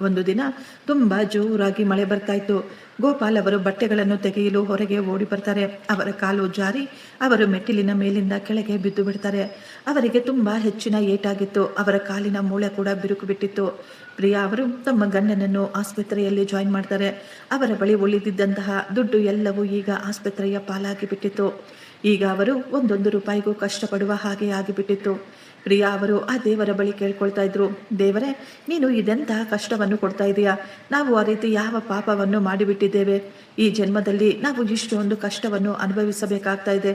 ಒಂದು ದಿನ ತುಂಬ ಜೋರಾಗಿ ಮಳೆ ಬರ್ತಾ ಇತ್ತು. ಗೋಪಾಲ್ ಅವರು ಬಟ್ಟೆಗಳನ್ನು ತೆಗೆಯಲು ಹೊರಗೆ ಓಡಿ ಬರ್ತಾರೆ. ಅವರ ಕಾಲು ಜಾರಿ ಅವರು ಮೆಟ್ಟಿಲಿನ ಮೇಲಿಂದ ಕೆಳಗೆ ಬಿದ್ದು ಬಿಡ್ತಾರೆ. ಅವರಿಗೆ ತುಂಬ ಹೆಚ್ಚಿನ ಏಟಾಗಿತ್ತು. ಅವರ ಕಾಲಿನ ಮೂಳೆ ಕೂಡ ಬಿರುಕು ಬಿಟ್ಟಿತ್ತು. ಪ್ರಿಯಾ ಅವರು ತಮ್ಮ ಗಂಡನನ್ನು ಆಸ್ಪತ್ರೆಯಲ್ಲಿ ಜಾಯಿನ್ ಮಾಡ್ತಾರೆ. ಅವರ ಬಳಿ ಉಳಿದಿದ್ದಂತಹ ದುಡ್ಡು ಎಲ್ಲವೂ ಈಗ ಆಸ್ಪತ್ರೆಯ ಪಾಲಾಗಿ ಬಿಟ್ಟಿತ್ತು. ಈಗ ಅವರು ಒಂದೊಂದು ರೂಪಾಯಿಗೂ ಕಷ್ಟಪಡುವ ಹಾಗೆ ಆಗಿಬಿಟ್ಟಿತ್ತು. ಪ್ರಿಯಾ ಅವರು ಆ ದೇವರ ಬಳಿ ಕೇಳ್ಕೊಳ್ತಾ ಇದ್ರು, ದೇವರೇ, ನೀನು ಇದೆಂತಹ ಕಷ್ಟವನ್ನು ಕೊಡ್ತಾ ಇದೆಯಾ? ನಾವು ಆ ರೀತಿ ಯಾವ ಪಾಪವನ್ನು ಮಾಡಿಬಿಟ್ಟಿದ್ದೇವೆ? ಈ ಜನ್ಮದಲ್ಲಿ ನಾವು ಇಷ್ಟೊಂದು ಕಷ್ಟವನ್ನು ಅನುಭವಿಸಬೇಕಾಗ್ತಾ ಇದೆ.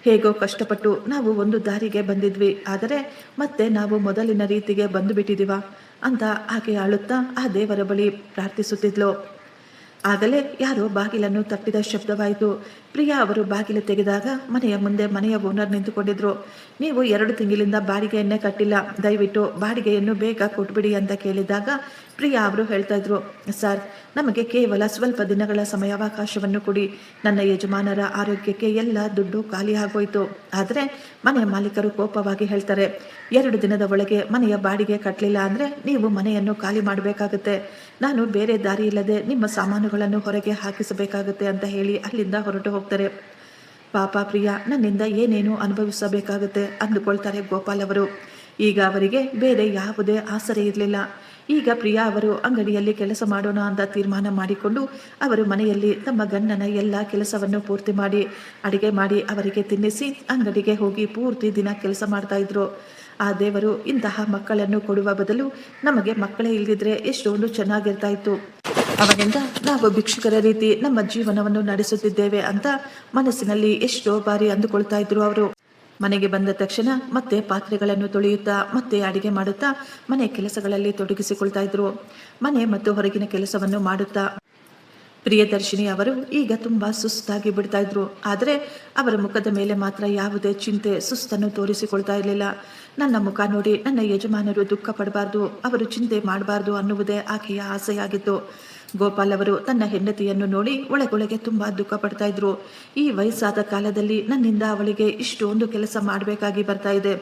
ಹೇಗೋ ಕಷ್ಟಪಟ್ಟು ನಾವು ಒಂದು ದಾರಿಗೆ ಬಂದಿದ್ವಿ, ಆದರೆ ಮತ್ತೆ ನಾವು ಮೊದಲಿನ ರೀತಿಗೆ ಬಂದು ಬಿಟ್ಟಿದ್ದೀವ ಅಂತ ಆಕೆ ಅಳುತ್ತಾ ಆ ದೇವರ ಬಳಿ ಪ್ರಾರ್ಥಿಸುತ್ತಿದ್ಲು. ಆಗಲೇ ಯಾರೋ ಬಾಗಿಲನ್ನು ತಟ್ಟಿದ ಶಬ್ದವಾಯಿತು. ಪ್ರಿಯಾ ಅವರು ಬಾಗಿಲು ತೆಗೆದಾಗ ಮನೆಯ ಮುಂದೆ ಮನೆಯ ಓನರ್ ನಿಂತುಕೊಂಡಿದ್ರು. ನೀವು 2 ತಿಂಗಳಿಂದ ಬಾಡಿಗೆಯನ್ನೇ ಕಟ್ಟಿಲ್ಲ, ದಯವಿಟ್ಟು ಬಾಡಿಗೆಯನ್ನು ಬೇಗ ಕೊಟ್ಬಿಡಿ ಅಂತ ಕೇಳಿದಾಗ ಪ್ರಿಯಾ ಅವರು ಹೇಳ್ತಾ ಇದ್ರು, ಸರ್, ನಮಗೆ ಕೇವಲ ಸ್ವಲ್ಪ ದಿನಗಳ ಸಮಯಾವಕಾಶವನ್ನು ಕೊಡಿ. ನನ್ನ ಯಜಮಾನರ ಆರೋಗ್ಯಕ್ಕೆ ಎಲ್ಲ ದುಡ್ಡು ಖಾಲಿ ಆಗೋಯ್ತು. ಆದರೆ ಮನೆಯ ಮಾಲೀಕರು ಕೋಪವಾಗಿ ಹೇಳ್ತಾರೆ, 2 ದಿನದ ಒಳಗೆ ಮನೆಯ ಬಾಡಿಗೆ ಕಟ್ಟಲಿಲ್ಲ ಅಂದರೆ ನೀವು ಮನೆಯನ್ನು ಖಾಲಿ ಮಾಡಬೇಕಾಗುತ್ತೆ. ನಾನು ಬೇರೆ ದಾರಿ ಇಲ್ಲದೆ ನಿಮ್ಮ ಸಾಮಾನುಗಳನ್ನು ಹೊರಗೆ ಹಾಕಿಸಬೇಕಾಗುತ್ತೆ ಅಂತ ಹೇಳಿ ಅಲ್ಲಿಂದ ಹೊರಟು ಹೋಗ್ತಾರೆ. ಪಾಪ ಪ್ರಿಯಾ ನನ್ನಿಂದ ಏನೇನು ಅನುಭವಿಸಬೇಕಾಗುತ್ತೆ ಅಂದುಕೊಳ್ತಾರೆ ಗೋಪಾಲ್ ಅವರು. ಈಗ ಅವರಿಗೆ ಬೇರೆ ಯಾವುದೇ ಆಸರೆ ಇರಲಿಲ್ಲ. ಈಗ ಪ್ರಿಯಾ ಅವರು ಅಂಗಡಿಯಲ್ಲಿ ಕೆಲಸ ಮಾಡೋಣ ಅಂತ ತೀರ್ಮಾನ ಮಾಡಿಕೊಂಡು ಅವರು ಮನೆಯಲ್ಲಿ ತಮ್ಮ ಗಂಡನ ಎಲ್ಲ ಕೆಲಸವನ್ನು ಪೂರ್ತಿ ಮಾಡಿ ಅಡಿಗೆ ಮಾಡಿ ಅವರಿಗೆ ತಿನ್ನಿಸಿ ಅಂಗಡಿಗೆ ಹೋಗಿ ಪೂರ್ತಿ ದಿನ ಕೆಲಸ ಮಾಡ್ತಾ ಇದ್ರು. ಆ ದೇವರು ಇಂತಹ ಮಕ್ಕಳನ್ನು ಕೊಡುವ ಬದಲು ನಮಗೆ ಮಕ್ಕಳೇ ಇಲ್ಲದಿದ್ರೆ ಎಷ್ಟೊಂದು ಚೆನ್ನಾಗಿರ್ತಾ ಇತ್ತು. ಅವನಿಂದ ನಾವು ಭಿಕ್ಷುಕರ ರೀತಿ ನಮ್ಮ ಜೀವನವನ್ನು ನಡೆಸುತ್ತಿದ್ದೇವೆ ಅಂತ ಮನಸ್ಸಿನಲ್ಲಿ ಎಷ್ಟೋ ಬಾರಿ ಅಂದುಕೊಳ್ತಾ ಇದ್ರು ಅವರು. ಮನೆಗೆ ಬಂದ ತಕ್ಷಣ ಮತ್ತೆ ಪಾತ್ರೆಗಳನ್ನು ತೊಳೆಯುತ್ತಾ ಮತ್ತೆ ಅಡಿಗೆ ಮಾಡುತ್ತಾ ಮನೆ ಕೆಲಸಗಳಲ್ಲಿ ತೊಡಗಿಸಿಕೊಳ್ತಾ ಇದ್ರು. ಮನೆ ಮತ್ತು ಹೊರಗಿನ ಕೆಲಸವನ್ನು ಮಾಡುತ್ತಾ ಪ್ರಿಯದರ್ಶಿನಿ ಅವರು ಈಗ ತುಂಬಾ ಸುಸ್ತಾಗಿ ಬಿಡ್ತಾ ಇದ್ರು. ಆದರೆ ಅವರ ಮುಖದ ಮೇಲೆ ಮಾತ್ರ ಯಾವುದೇ ಚಿಂತೆ, ಸುಸ್ತನ್ನು ತೋರಿಸಿಕೊಳ್ತಾ ಇರಲಿಲ್ಲ. ನನ್ನ ಮುಖ ನೋಡಿ ನನ್ನ ಯಜಮಾನರು ದುಃಖ ಪಡಬಾರ್ದು, ಅವರು ಚಿಂತೆ ಮಾಡಬಾರ್ದು ಅನ್ನುವುದೇ ಆಕೆಯ ಆಸೆಯಾಗಿತ್ತು. ಗೋಪಾಲ್ ಅವರು ತನ್ನ ಹೆಂಡತಿಯನ್ನು ನೋಡಿ ಒಳಗೊಳಗೆ ತುಂಬಾ ದುಃಖ ಪಡ್ತಾ ಇದ್ರು. ಈ ವಯಸ್ಸಾದ ಕಾಲದಲ್ಲಿ ನನ್ನಿಂದ ಅವಳಿಗೆ ಇಷ್ಟೊಂದು ಕೆಲಸ ಮಾಡಬೇಕಾಗಿ ಬರ್ತಾ ಇದೆ.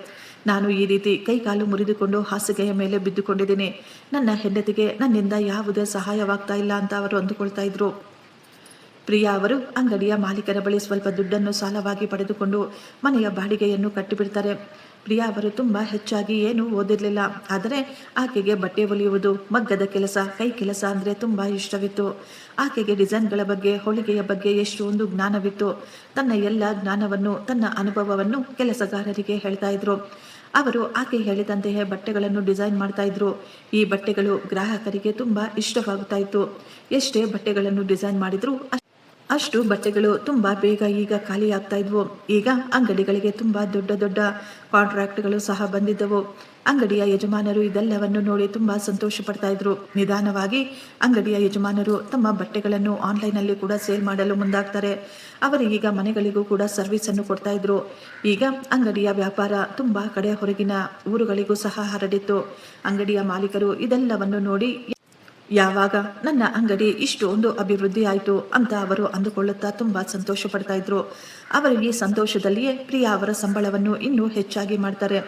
ನಾನು ಈ ರೀತಿ ಕೈಕಾಲು ಮುರಿದುಕೊಂಡು ಹಾಸಿಗೆಯ ಮೇಲೆ ಬಿದ್ದುಕೊಂಡಿದ್ದೀನಿ. ನನ್ನ ಹೆಂಡತಿಗೆ ನನ್ನಿಂದ ಯಾವುದೇ ಸಹಾಯವಾಗ್ತಾ ಇಲ್ಲ ಅಂತ ಅವರು ಅಂದುಕೊಳ್ತಾ ಇದ್ರು. ಪ್ರಿಯಾ ಅವರು ಅಂಗಡಿಯ ಮಾಲೀಕರ ಬಳಿ ಸ್ವಲ್ಪ ದುಡ್ಡನ್ನು ಸಾಲವಾಗಿ ಪಡೆದುಕೊಂಡು ಮನೆಯ ಬಾಡಿಗೆಯನ್ನು ಕಟ್ಟಿಬಿಡ್ತಾರೆ. ಪ್ರಿಯಾ ಅವರು ತುಂಬ ಹೆಚ್ಚಾಗಿ ಏನೂ ಓದಿರಲಿಲ್ಲ. ಆದರೆ ಆಕೆಗೆ ಬಟ್ಟೆ ಹೊಲಿಯುವುದು, ಮಗ್ಗದ ಕೆಲಸ, ಕೈ ಕೆಲಸ ಅಂದರೆ ತುಂಬ ಇಷ್ಟವಿತ್ತು. ಆಕೆಗೆ ಡಿಸೈನ್ಗಳ ಬಗ್ಗೆ, ಹೊಲಿಗೆಯ ಬಗ್ಗೆ ಎಷ್ಟೊಂದು ಜ್ಞಾನವಿತ್ತು. ತನ್ನ ಎಲ್ಲ ಜ್ಞಾನವನ್ನು, ತನ್ನ ಅನುಭವವನ್ನು ಕೆಲಸಗಾರರಿಗೆ ಹೇಳ್ತಾ ಇದ್ರು. ಅವರು ಆಕೆ ಹೇಳಿದಂತೆಯೇ ಬಟ್ಟೆಗಳನ್ನು ಡಿಸೈನ್ ಮಾಡ್ತಾ ಇದ್ರು. ಈ ಬಟ್ಟೆಗಳು ಗ್ರಾಹಕರಿಗೆ ತುಂಬ ಇಷ್ಟವಾಗುತ್ತಾ ಇತ್ತು. ಎಷ್ಟೇ ಬಟ್ಟೆಗಳನ್ನು ಡಿಸೈನ್ ಮಾಡಿದ್ರು ಅಷ್ಟು ಬಟ್ಟೆಗಳು ತುಂಬ ಬೇಗ ಈಗ ಖಾಲಿ ಆಗ್ತಾ ಇದ್ವು. ಈಗ ಅಂಗಡಿಗಳಿಗೆ ತುಂಬ ದೊಡ್ಡ ದೊಡ್ಡ ಕಾಂಟ್ರಾಕ್ಟ್ಗಳು ಸಹ ಬಂದಿದ್ದವು. ಅಂಗಡಿಯ ಯಜಮಾನರು ಇದೆಲ್ಲವನ್ನು ನೋಡಿ ತುಂಬ ಸಂತೋಷ ಪಡ್ತಾ ಇದ್ರು. ನಿಧಾನವಾಗಿ ಅಂಗಡಿಯ ಯಜಮಾನರು ತಮ್ಮ ಬಟ್ಟೆಗಳನ್ನು ಆನ್ಲೈನಲ್ಲಿ ಕೂಡ ಸೇಲ್ ಮಾಡಲು ಮುಂದಾಗ್ತಾರೆ. ಅವರು ಈಗ ಮನೆಗಳಿಗೂ ಕೂಡ ಸರ್ವಿಸನ್ನು ಕೊಡ್ತಾ ಇದ್ರು. ಈಗ ಅಂಗಡಿಯ ವ್ಯಾಪಾರ ತುಂಬ ಕಡೆ ಹೊರಗಿನ ಊರುಗಳಿಗೂ ಸಹ ಹರಡಿತ್ತು. ಅಂಗಡಿಯ ಮಾಲೀಕರು ಇದೆಲ್ಲವನ್ನು ನೋಡಿ ಯಾವಾಗ ನನ್ನ ಅಂಗಡಿ ಇಷ್ಟೊಂದು ಅಭಿವೃದ್ಧಿ ಆಯಿತು ಅಂತ ಅವರು ಅಂದುಕೊಳ್ಳುತ್ತಾ ತುಂಬ ಸಂತೋಷ ಪಡ್ತಾ ಇದ್ರು. ಅವರು ಈ ಸಂತೋಷದಲ್ಲಿಯೇ ಪ್ರಿಯಾ ಅವರ ಸಂಬಳವನ್ನು ಇನ್ನೂ ಹೆಚ್ಚಾಗಿ ಮಾಡ್ತಾರೆ.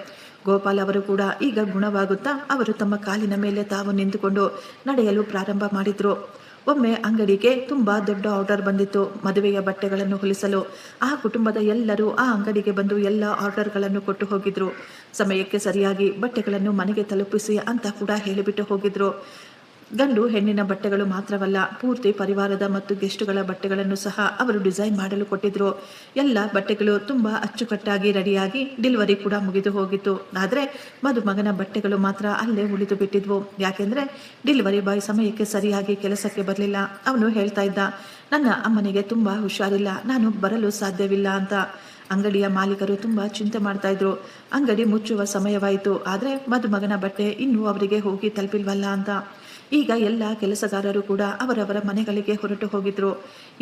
ಗೋಪಾಲ್ ಅವರು ಕೂಡ ಈಗ ಗುಣವಾಗುತ್ತಾ ಅವರು ತಮ್ಮ ಕಾಲಿನ ಮೇಲೆ ತಾವು ನಿಂತುಕೊಂಡು ನಡೆಯಲು ಪ್ರಾರಂಭ ಮಾಡಿದ್ರು. ಒಮ್ಮೆ ಅಂಗಡಿಗೆ ತುಂಬ ದೊಡ್ಡ ಆರ್ಡರ್ ಬಂದಿತ್ತು, ಮದುವೆಯ ಬಟ್ಟೆಗಳನ್ನು ಹೊಲಿಸಲು. ಆ ಕುಟುಂಬದ ಎಲ್ಲರೂ ಆ ಅಂಗಡಿಗೆ ಬಂದು ಎಲ್ಲ ಆರ್ಡರ್ಗಳನ್ನು ಕೊಟ್ಟು ಹೋಗಿದ್ರು. ಸಮಯಕ್ಕೆ ಸರಿಯಾಗಿ ಬಟ್ಟೆಗಳನ್ನು ಮನೆಗೆ ತಲುಪಿಸಿ ಅಂತ ಕೂಡ ಹೇಳಿಬಿಟ್ಟು ಹೋಗಿದ್ರು. ಗಂಡು ಹೆಣ್ಣಿನ ಬಟ್ಟೆಗಳು ಮಾತ್ರವಲ್ಲ, ಪೂರ್ತಿ ಪರಿವಾರದ ಮತ್ತು ಗೆಸ್ಟುಗಳ ಬಟ್ಟೆಗಳನ್ನು ಸಹ ಅವರು ಡಿಸೈನ್ ಮಾಡಲು ಕೊಟ್ಟಿದ್ರು. ಎಲ್ಲ ಬಟ್ಟೆಗಳು ತುಂಬ ಅಚ್ಚುಕಟ್ಟಾಗಿ ರೆಡಿಯಾಗಿ ಡೆಲಿವರಿ ಕೂಡ ಮುಗಿದು ಹೋಗಿತ್ತು. ಆದರೆ ಮದುಮಗನ ಬಟ್ಟೆಗಳು ಮಾತ್ರ ಅಲ್ಲೇ ಉಳಿದು ಬಿಟ್ಟಿದ್ವು. ಯಾಕೆಂದರೆ ಡೆಲಿವರಿ ಬಾಯ್ ಸಮಯಕ್ಕೆ ಸರಿಯಾಗಿ ಕೆಲಸಕ್ಕೆ ಬರಲಿಲ್ಲ. ಅವನು ಹೇಳ್ತಾ ಇದ್ದ, ನನ್ನ ಅಮ್ಮನಿಗೆ ತುಂಬ ಹುಷಾರಿಲ್ಲ, ನಾನು ಬರಲು ಸಾಧ್ಯವಿಲ್ಲ ಅಂತ. ಅಂಗಡಿಯ ಮಾಲೀಕರು ತುಂಬ ಚಿಂತೆ ಮಾಡ್ತಾ ಇದ್ರು. ಅಂಗಡಿ ಮುಚ್ಚುವ ಸಮಯವಾಯಿತು, ಆದರೆ ಮದುಮಗನ ಬಟ್ಟೆ ಇನ್ನೂ ಅವರಿಗೆ ಹೋಗಿ ತಲುಪಿಲ್ವಲ್ಲ ಅಂತ. ಈಗ ಎಲ್ಲ ಕೆಲಸಗಾರರು ಕೂಡ ಅವರವರ ಮನೆಗಳಿಗೆ ಹೊರಟು ಹೋಗಿದ್ರು.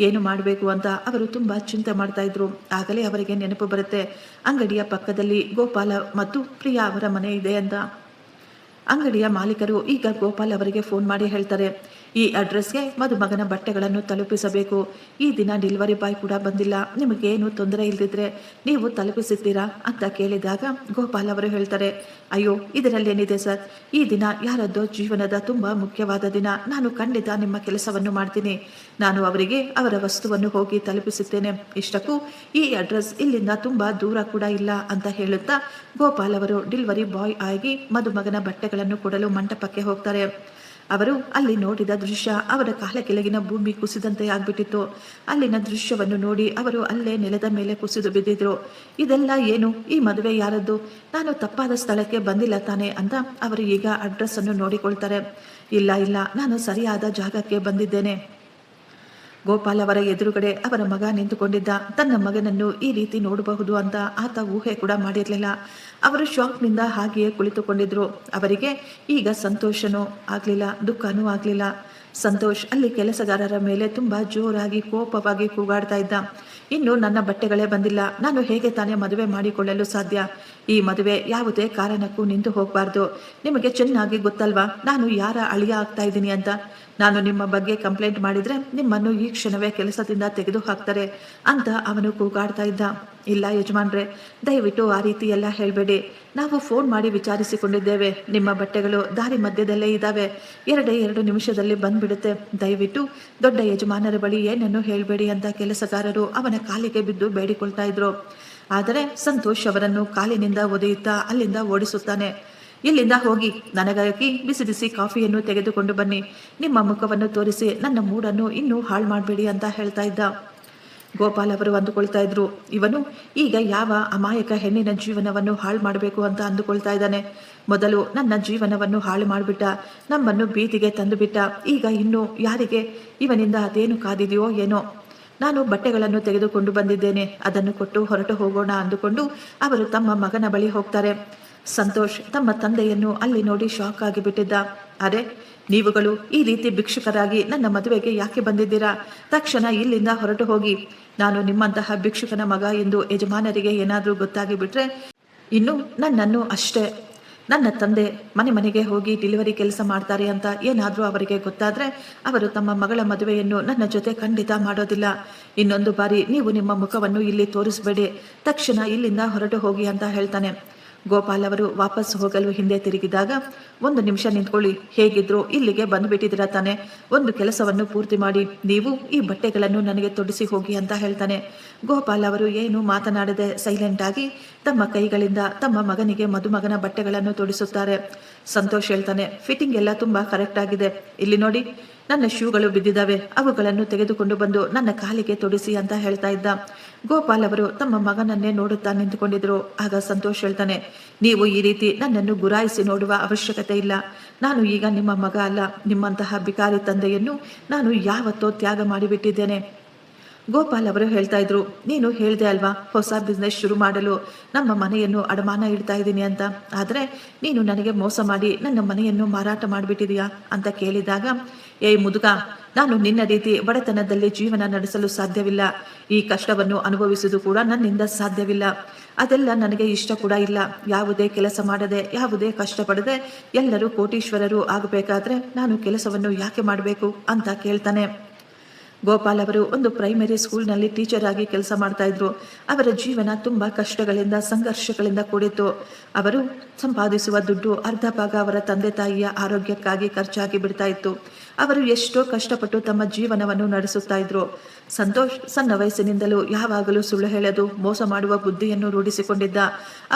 ಏನು ಮಾಡಬೇಕು ಅಂತ ಅವರು ತುಂಬ ಚಿಂತೆ ಮಾಡ್ತಾ ಇದ್ರು. ಆಗಲೇ ಅವರಿಗೆ ನೆನಪು ಬರುತ್ತೆ, ಅಂಗಡಿಯ ಪಕ್ಕದಲ್ಲಿ ಗೋಪಾಲ ಮತ್ತು ಪ್ರಿಯಾ ಅವರ ಮನೆ ಇದೆ ಅಂತ. ಅಂಗಡಿಯ ಮಾಲೀಕರು ಈಗ ಗೋಪಾಲ್ ಅವರಿಗೆ ಫೋನ್ ಮಾಡಿ ಹೇಳ್ತಾರೆ, ಈ ಅಡ್ರೆಸ್ಗೆ ಮದುಮಗನ ಬಟ್ಟೆಗಳನ್ನು ತಲುಪಿಸಬೇಕು. ಈ ದಿನ ಡೆಲಿವರಿ ಬಾಯ್ ಕೂಡ ಬಂದಿಲ್ಲ, ನಿಮಗೇನು ತೊಂದರೆ ಇಲ್ಲದಿದ್ರೆ ನೀವು ತಲುಪಿಸುತ್ತೀರಾ ಅಂತ ಕೇಳಿದಾಗ ಗೋಪಾಲ್ ಅವರು ಹೇಳ್ತಾರೆ, ಅಯ್ಯೋ ಇದರಲ್ಲೇನಿದೆ ಸರ್, ಈ ದಿನ ಯಾರದ್ದೋ ಜೀವನದ ತುಂಬ ಮುಖ್ಯವಾದ ದಿನ, ನಾನು ಖಂಡಿತ ನಿಮ್ಮ ಕೆಲಸವನ್ನು ಮಾಡ್ತೀನಿ. ನಾನು ಅವರಿಗೆ ಅವರ ವಸ್ತುವನ್ನು ಹೋಗಿ ತಲುಪಿಸುತ್ತೇನೆ. ಇಷ್ಟಕ್ಕೂ ಈ ಅಡ್ರೆಸ್ ಇಲ್ಲಿಂದ ತುಂಬ ದೂರ ಕೂಡ ಇಲ್ಲ ಅಂತ ಹೇಳುತ್ತಾ ಗೋಪಾಲ್ ಅವರು ಡೆಲಿವರಿ ಬಾಯ್ ಆಗಿ ಮದುಮಗನ ಬಟ್ಟೆಗಳನ್ನು ಕೊಡಲು ಮಂಟಪಕ್ಕೆ ಹೋಗ್ತಾರೆ. ಅವರು ಅಲ್ಲಿ ನೋಡಿದ ದೃಶ್ಯ ಅವರ ಕಾಲ ಕೆಳಗಿನ ಭೂಮಿ ಕುಸಿದಂತೆ ಆಗ್ಬಿಟ್ಟಿತ್ತು. ಅಲ್ಲಿನ ದೃಶ್ಯವನ್ನು ನೋಡಿ ಅವರು ಅಲ್ಲೇ ನೆಲದ ಮೇಲೆ ಕುಸಿದು ಬಿದ್ದಿದ್ರು. ಇದೆಲ್ಲ ಏನು, ಈ ಮದುವೆ ಯಾರದ್ದು, ನಾನು ತಪ್ಪಾದ ಸ್ಥಳಕ್ಕೆ ಬಂದಿಲ್ಲ ತಾನೆ ಅಂತ ಅವರು ಈಗ ಅಡ್ರೆಸ್ ಅನ್ನು ನೋಡಿಕೊಳ್ತಾರೆ. ಇಲ್ಲ, ನಾನು ಸರಿಯಾದ ಜಾಗಕ್ಕೆ ಬಂದಿದ್ದೇನೆ. ಗೋಪಾಲ್ ಅವರ ಎದುರುಗಡೆ ಅವರ ಮಗ ನಿಂತುಕೊಂಡಿದ್ದ. ತನ್ನ ಮಗನನ್ನು ಈ ರೀತಿ ನೋಡಬಹುದು ಅಂತ ಆತ ಊಹೆ ಕೂಡ ಮಾಡಿರಲಿಲ್ಲ. ಅವರು ಶಾಕ್ನಿಂದ ಹಾಗೆಯೇ ಕುಳಿತುಕೊಂಡಿದ್ರು. ಅವರಿಗೆ ಈಗ ಸಂತೋಷನೂ ಆಗಲಿಲ್ಲ, ದುಃಖನೂ ಆಗಲಿಲ್ಲ. ಸಂತೋಷ್ ಅಲ್ಲಿ ಕೆಲಸಗಾರರ ಮೇಲೆ ತುಂಬಾ ಜೋರಾಗಿ ಕೋಪವಾಗಿ ಕೂಗಾಡ್ತಾ ಇದ್ದ. ಇನ್ನು ನನ್ನ ಬಟ್ಟೆಗಳೇ ಬಂದಿಲ್ಲ, ನಾನು ಹೇಗೆ ತಾನೇ ಮದುವೆ ಮಾಡಿಕೊಳ್ಳಲು ಸಾಧ್ಯ? ಈ ಮದುವೆ ಯಾವುದೇ ಕಾರಣಕ್ಕೂ ನಿಂತು ಹೋಗಬಾರ್ದು. ನಿಮಗೆ ಚೆನ್ನಾಗಿ ಗೊತ್ತಲ್ವಾ ನಾನು ಯಾರ ಅಳಿಯ ಆಗ್ತಾ ಇದ್ದೀನಿ ಅಂತ. ನಾನು ನಿಮ್ಮ ಬಗ್ಗೆ ಕಂಪ್ಲೇಂಟ್ ಮಾಡಿದ್ರೆ ನಿಮ್ಮನ್ನು ಈ ಕ್ಷಣವೇ ಕೆಲಸದಿಂದ ತೆಗೆದು ಹಾಕ್ತಾರೆ ಅಂತ ಅವನು ಕೂಗಾಡ್ತಾ ಇದ್ದ. ಇಲ್ಲ ಯಜಮಾನ್ರೆ, ದಯವಿಟ್ಟು ಆ ರೀತಿ ಎಲ್ಲ ಹೇಳಬೇಡಿ. ನಾವು ಫೋನ್ ಮಾಡಿ ವಿಚಾರಿಸಿಕೊಂಡಿದ್ದೇವೆ. ನಿಮ್ಮ ಬಟ್ಟೆಗಳು ದಾರಿ ಮಧ್ಯದಲ್ಲೇ ಇದ್ದಾವೆ, 2 ನಿಮಿಷದಲ್ಲಿ ಬಂದ್ಬಿಡುತ್ತೆ. ದಯವಿಟ್ಟು ದೊಡ್ಡ ಯಜಮಾನರ ಬಳಿ ಏನನ್ನು ಹೇಳಬೇಡಿ ಅಂತ ಕೆಲಸಗಾರರು ಅವನ ಕಾಲಿಗೆ ಬಿದ್ದು ಬೇಡಿಕೊಳ್ತಾ ಇದ್ರು. ಆದರೆ ಸಂತೋಷ್ ಅವರನ್ನು ಕಾಲಿನಿಂದ ಒದೆಯುತ್ತಾ ಅಲ್ಲಿಂದ ಓಡಿಸುತ್ತಾನೆ. ಇಲ್ಲಿಂದ ಹೋಗಿ, ನನಗಾಗಿ ಬಿಸಿ ಬಿಸಿ ಕಾಫಿಯನ್ನು ತೆಗೆದುಕೊಂಡು ಬನ್ನಿ. ನಿಮ್ಮ ಮುಖವನ್ನು ತೋರಿಸಿ ನನ್ನ ಮೂಡನ್ನು ಇನ್ನೂ ಹಾಳು ಮಾಡಬೇಡಿ ಅಂತ ಹೇಳ್ತಾ ಇದ್ದ. ಗೋಪಾಲ್ ಅವರು ಅಂದುಕೊಳ್ತಾ ಇದ್ರು, ಇವನು ಈಗ ಯಾವ ಅಮಾಯಕ ಹೆಣ್ಣಿನ ಜೀವನವನ್ನು ಹಾಳು ಮಾಡಬೇಕು ಅಂತ ಅಂದುಕೊಳ್ತಾ ಇದ್ದಾನೆ. ಮೊದಲು ನನ್ನ ಜೀವನವನ್ನು ಹಾಳು ಮಾಡಿಬಿಟ್ಟ, ನಮ್ಮನ್ನು ಬೀದಿಗೆ ತಂದುಬಿಟ್ಟ. ಈಗ ಇನ್ನು ಯಾರಿಗೆ ಇವನಿಂದ ಅದೇನು ಕಾದಿದೆಯೋ ಏನೋ. ನಾನು ಬಟ್ಟೆಗಳನ್ನು ತೆಗೆದುಕೊಂಡು ಬಂದಿದ್ದೇನೆ, ಅದನ್ನು ಕೊಟ್ಟು ಹೊರಟು ಹೋಗೋಣ ಅಂದುಕೊಂಡು ಅವರು ತಮ್ಮ ಮಗನ ಬಳಿ ಹೋಗ್ತಾರೆ. ಸಂತೋಷ್ ತಮ್ಮ ತಂದೆಯನ್ನು ಅಲ್ಲಿ ನೋಡಿ ಶಾಕ್ ಆಗಿಬಿಟ್ಟಿದ್ದ. ಅರೆ, ನೀವುಗಳು ಈ ರೀತಿ ಭಿಕ್ಷುಕರಾಗಿ ನನ್ನ ಮದುವೆಗೆ ಯಾಕೆ ಬಂದಿದ್ದೀರಾ? ತಕ್ಷಣ ಇಲ್ಲಿಂದ ಹೊರಟು ಹೋಗಿ. ನಾನು ನಿಮ್ಮಂತಹ ಭಿಕ್ಷುಕನ ಮಗ ಎಂದು ಯಜಮಾನರಿಗೆ ಏನಾದರೂ ಗೊತ್ತಾಗಿಬಿಟ್ರೆ ಇನ್ನು ನನ್ನನ್ನು ಅಷ್ಟೇ. ನನ್ನ ತಂದೆ ಮನೆಗೆ ಹೋಗಿ ಡೆಲಿವರಿ ಕೆಲಸ ಮಾಡ್ತಾರೆ ಅಂತ ಏನಾದರೂ ಅವರಿಗೆ ಗೊತ್ತಾದರೆ ಅವರು ತಮ್ಮ ಮಗಳ ಮದುವೆಯನ್ನು ನನ್ನ ಜೊತೆ ಖಂಡಿತ ಮಾಡೋದಿಲ್ಲ. ಇನ್ನೊಂದು ಬಾರಿ ನೀವು ನಿಮ್ಮ ಮುಖವನ್ನು ಇಲ್ಲಿ ತೋರಿಸಬೇಡಿ. ತಕ್ಷಣ ಇಲ್ಲಿಂದ ಹೊರಟು ಹೋಗಿ ಅಂತ ಹೇಳ್ತಾನೆ. ಗೋಪಾಲ್ ಅವರು ವಾಪಸ್ ಹೋಗಲು ಹಿಂದೆ ತಿರುಗಿದಾಗ, 1 ನಿಮಿಷ ನಿಂತ್ಕೊಳ್ಳಿ, ಹೇಗಿದ್ರು ಇಲ್ಲಿಗೆ ಬಂದುಬಿಟ್ಟಿದ್ದೀರಾ ತಾನೆ, ಒಂದು ಕೆಲಸವನ್ನು ಪೂರ್ತಿ ಮಾಡಿ, ನೀವು ಈ ಬಟ್ಟೆಗಳನ್ನು ನನಗೆ ತೊಡಿಸಿ ಹೋಗಿ ಅಂತ ಹೇಳ್ತಾನೆ. ಗೋಪಾಲ್ ಅವರು ಏನು ಮಾತನಾಡದೆ ಸೈಲೆಂಟ್ ಆಗಿ ತಮ್ಮ ಕೈಗಳಿಂದ ತಮ್ಮ ಮಗನಿಗೆ ಮದುಮಗನ ಬಟ್ಟೆಗಳನ್ನು ತೊಡಿಸುತ್ತಾರೆ. ಸಂತೋಷ್ ಹೇಳ್ತಾನೆ, ಫಿಟ್ಟಿಂಗ್ ಎಲ್ಲ ತುಂಬಾ ಕರೆಕ್ಟ್ ಆಗಿದೆ. ಇಲ್ಲಿ ನೋಡಿ, ನನ್ನ ಶೂಗಳು ಬಿದ್ದಿದ್ದಾವೆ, ಅವುಗಳನ್ನು ತೆಗೆದುಕೊಂಡು ಬಂದು ನನ್ನ ಕಾಲಿಗೆ ತೊಡಿಸಿ ಅಂತ ಹೇಳ್ತಾ ಇದ್ದ. ಗೋಪಾಲ್ ಅವರು ತಮ್ಮ ಮಗನನ್ನೇ ನೋಡುತ್ತಾ ನಿಂತುಕೊಂಡಿದ್ರು. ಆಗ ಸಂತೋಷ್ ಹೇಳ್ತಾನೆ, ನೀವು ಈ ರೀತಿ ನನ್ನನ್ನು ಗುರಾಯಿಸಿ ನೋಡುವ ಅವಶ್ಯಕತೆ ಇಲ್ಲ. ನಾನು ಈಗ ನಿಮ್ಮ ಮಗ ಅಲ್ಲ. ನಿಮ್ಮಂತಹ ಬಿಕಾರಿ ತಂದೆಯನ್ನು ನಾನು ಯಾವತ್ತೋ ತ್ಯಾಗ ಮಾಡಿಬಿಟ್ಟಿದ್ದೇನೆ. ಗೋಪಾಲ್ ಅವರು ಹೇಳ್ತಾ ಇದ್ರು, ನೀನು ಹೇಳ್ದೆ ಅಲ್ವಾ ಹೊಸ ಬಿಸ್ನೆಸ್ ಶುರು ಮಾಡಲು ನಮ್ಮ ಮನೆಯನ್ನು ಅಡಮಾನ ಇಡ್ತಾ ಇದ್ದೀನಿ ಅಂತ. ಆದರೆ ನೀನು ನನಗೆ ಮೋಸ ಮಾಡಿ ನನ್ನ ಮನೆಯನ್ನು ಮಾರಾಟ ಮಾಡಿಬಿಟ್ಟಿದೀಯಾ ಅಂತ ಕೇಳಿದಾಗ, ಏಯ್ ಮುದುಕ, ನಾನು ನಿನ್ನ ರೀತಿ ಬಡತನದಲ್ಲಿ ಜೀವನ ನಡೆಸಲು ಸಾಧ್ಯವಿಲ್ಲ. ಈ ಕಷ್ಟವನ್ನು ಅನುಭವಿಸುವುದು ಕೂಡ ನನ್ನಿಂದ ಸಾಧ್ಯವಿಲ್ಲ. ಅದೆಲ್ಲ ನನಗೆ ಇಷ್ಟ ಕೂಡ ಇಲ್ಲ. ಯಾವುದೇ ಕೆಲಸ ಮಾಡದೆ, ಯಾವುದೇ ಕಷ್ಟಪಡದೆ ಎಲ್ಲರೂ ಕೋಟೀಶ್ವರರು ಆಗಬೇಕಾದ್ರೆ ನಾನು ಕೆಲಸವನ್ನು ಯಾಕೆ ಮಾಡಬೇಕು ಅಂತ ಕೇಳ್ತಾನೆ. ಗೋಪಾಲ್ ಅವರು ಒಂದು ಪ್ರೈಮರಿ ಸ್ಕೂಲ್ನಲ್ಲಿ ಟೀಚರ್ ಆಗಿ ಕೆಲಸ ಮಾಡ್ತಾ ಇದ್ರು. ಅವರ ಜೀವನ ತುಂಬಾ ಕಷ್ಟಗಳಿಂದ, ಸಂಘರ್ಷಗಳಿಂದ ಕೂಡಿತ್ತು. ಅವರು ಸಂಪಾದಿಸುವ ದುಡ್ಡು ಅರ್ಧ ಭಾಗ ಅವರ ತಂದೆ ತಾಯಿಯ ಆರೋಗ್ಯಕ್ಕಾಗಿ ಖರ್ಚಾಗಿ ಬಿಡ್ತಾ ಇತ್ತು. ಅವರು ಎಷ್ಟೋ ಕಷ್ಟಪಟ್ಟು ತಮ್ಮ ಜೀವನವನ್ನು ನಡೆಸುತ್ತಾ ಇದ್ರು. ಸಂತೋಷ್ ಸಣ್ಣ ವಯಸ್ಸಿನಿಂದಲೂ ಯಾವಾಗಲೂ ಸುಳ್ಳು ಹೇಳೋದು, ಮೋಸ ಮಾಡುವ ಬುದ್ಧಿಯನ್ನು ರೂಢಿಸಿಕೊಂಡಿದ್ದ.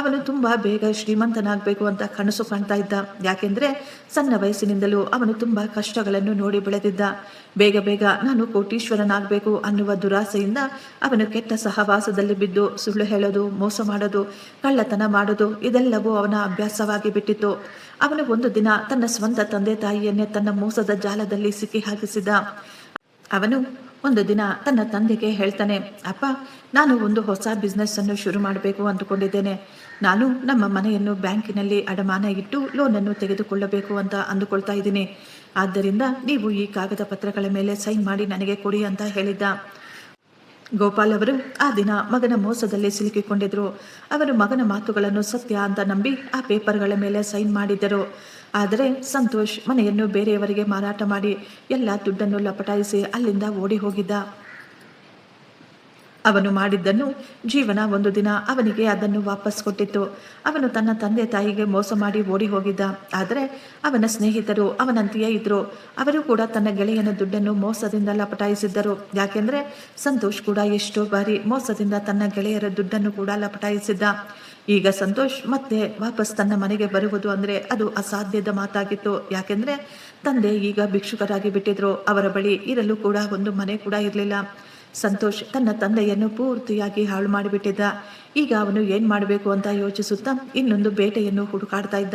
ಅವನು ತುಂಬಾ ಬೇಗ ಶ್ರೀಮಂತನಾಗಬೇಕು ಅಂತ ಕನಸು ಕಾಣ್ತಾ ಇದ್ದ. ಯಾಕೆಂದ್ರೆ ಸಣ್ಣ ವಯಸ್ಸಿನಿಂದಲೂ ಅವನು ತುಂಬಾ ಕಷ್ಟಗಳನ್ನು ನೋಡಿ ಬೆಳೆದಿದ್ದ. ಬೇಗ ನಾನು ಕೋಟೀಶ್ವರನಾಗಬೇಕು ಅನ್ನುವ ದುರಾಸೆಯಿಂದ ಅವನು ಕೆಟ್ಟ ಸಹವಾಸದಲ್ಲಿ ಬಿದ್ದು ಸುಳ್ಳು ಹೇಳೋದು, ಮೋಸ ಮಾಡೋದು, ಕಳ್ಳತನ ಮಾಡೋದು ಇದೆಲ್ಲವೂ ಅವನ ಅಭ್ಯಾಸವಾಗಿ ಬಿಟ್ಟಿತ್ತು. ಅವನು ಒಂದು ದಿನ ತನ್ನ ಸ್ವಂತ ತಂದೆ ತಾಯಿಯನ್ನೇ ತನ್ನ ಮೋಸದ ಜಾಲದಲ್ಲಿ ಸಿಕ್ಕಿ ಹಾಕಿಸಿದ. ಅವನು ಒಂದು ದಿನ ತನ್ನ ತಂದೆಗೆ ಹೇಳ್ತಾನೆ, ಅಪ್ಪ, ನಾನು ಒಂದು ಹೊಸ ಬಿಸ್ನೆಸ್ ಅನ್ನು ಶುರು ಮಾಡಬೇಕು ಅಂದುಕೊಂಡಿದ್ದೇನೆ. ನಾನು ನಮ್ಮ ಮನೆಯನ್ನು ಬ್ಯಾಂಕಿನಲ್ಲಿ ಅಡಮಾನ ಇಟ್ಟು ಲೋನನ್ನು ತೆಗೆದುಕೊಳ್ಳಬೇಕು ಅಂತ ಅಂದುಕೊಳ್ತಾ ಇದ್ದೀನಿ. ಆದ್ದರಿಂದ ನೀವು ಈ ಕಾಗದ ಪತ್ರಗಳ ಮೇಲೆ ಸೈನ್ ಮಾಡಿ ನನಗೆ ಕೊಡಿ ಅಂತ ಹೇಳಿದ್ದ. ಗೋಪಾಲ್ ಅವರು ಆ ದಿನ ಮಗನ ಮೋಸದಲ್ಲಿ ಸಿಲುಕಿಕೊಂಡಿದ್ರು. ಅವರು ಮಗನ ಮಾತುಗಳನ್ನು ಸತ್ಯ ಅಂತ ನಂಬಿ ಆ ಪೇಪರ್ಗಳ ಮೇಲೆ ಸೈನ್ ಮಾಡಿದ್ದರು. ಆದರೆ ಸಂತೋಷ್ ಮನೆಯನ್ನು ಬೇರೆಯವರಿಗೆ ಮಾರಾಟ ಮಾಡಿ ಎಲ್ಲ ದುಡ್ಡನ್ನು ಲಪಟಾಯಿಸಿ ಅಲ್ಲಿಂದ ಓಡಿ ಹೋಗಿದ್ದ. ಅವನು ಮಾಡಿದ್ದನ್ನು ಜೀವನ ಒಂದು ದಿನ ಅವನಿಗೆ ಅದನ್ನು ವಾಪಸ್ ಕೊಟ್ಟಿತ್ತು. ಅವನು ತನ್ನ ತಂದೆ ತಾಯಿಗೆ ಮೋಸ ಮಾಡಿ ಓಡಿ ಹೋಗಿದ್ದ. ಆದರೆ ಅವನ ಸ್ನೇಹಿತರು ಅವನಂತೆಯೇ ಇದ್ರು. ಅವರು ಕೂಡ ತನ್ನ ಗೆಳೆಯನ ದುಡ್ಡನ್ನು ಮೋಸದಿಂದ ಲಪಟಾಯಿಸಿದ್ದರು. ಯಾಕೆಂದ್ರೆ ಸಂತೋಷ್ ಕೂಡ ಎಷ್ಟೋ ಬಾರಿ ಮೋಸದಿಂದ ತನ್ನ ಗೆಳೆಯರ ದುಡ್ಡನ್ನು ಕೂಡ ಲಪಟಾಯಿಸಿದ್ದ. ಈಗ ಸಂತೋಷ್ ಮತ್ತೆ ವಾಪಸ್ ತನ್ನ ಮನೆಗೆ ಬರುವುದು ಅಂದರೆ ಅದು ಅಸಾಧ್ಯದ ಮಾತಾಗಿತ್ತು. ಯಾಕೆಂದ್ರೆ ತಂದೆ ಈಗ ಭಿಕ್ಷುಕರಾಗಿ ಬಿಟ್ಟಿದ್ರು. ಅವರ ಬಳಿ ಇರಲು ಕೂಡ ಒಂದು ಮನೆ ಕೂಡ ಇರಲಿಲ್ಲ. ಸಂತೋಷ್ ತನ್ನ ತಂದೆಯನ್ನು ಪೂರ್ತಿಯಾಗಿ ಹಾಳು ಮಾಡಿಬಿಟ್ಟಿದ್ದ. ಈಗ ಅವನು ಏನ್ ಮಾಡಬೇಕು ಅಂತ ಯೋಚಿಸುತ್ತಾ ಇನ್ನೊಂದು ಬೇಟೆಯನ್ನು ಹುಡುಕಾಡ್ತಾ ಇದ್ದ.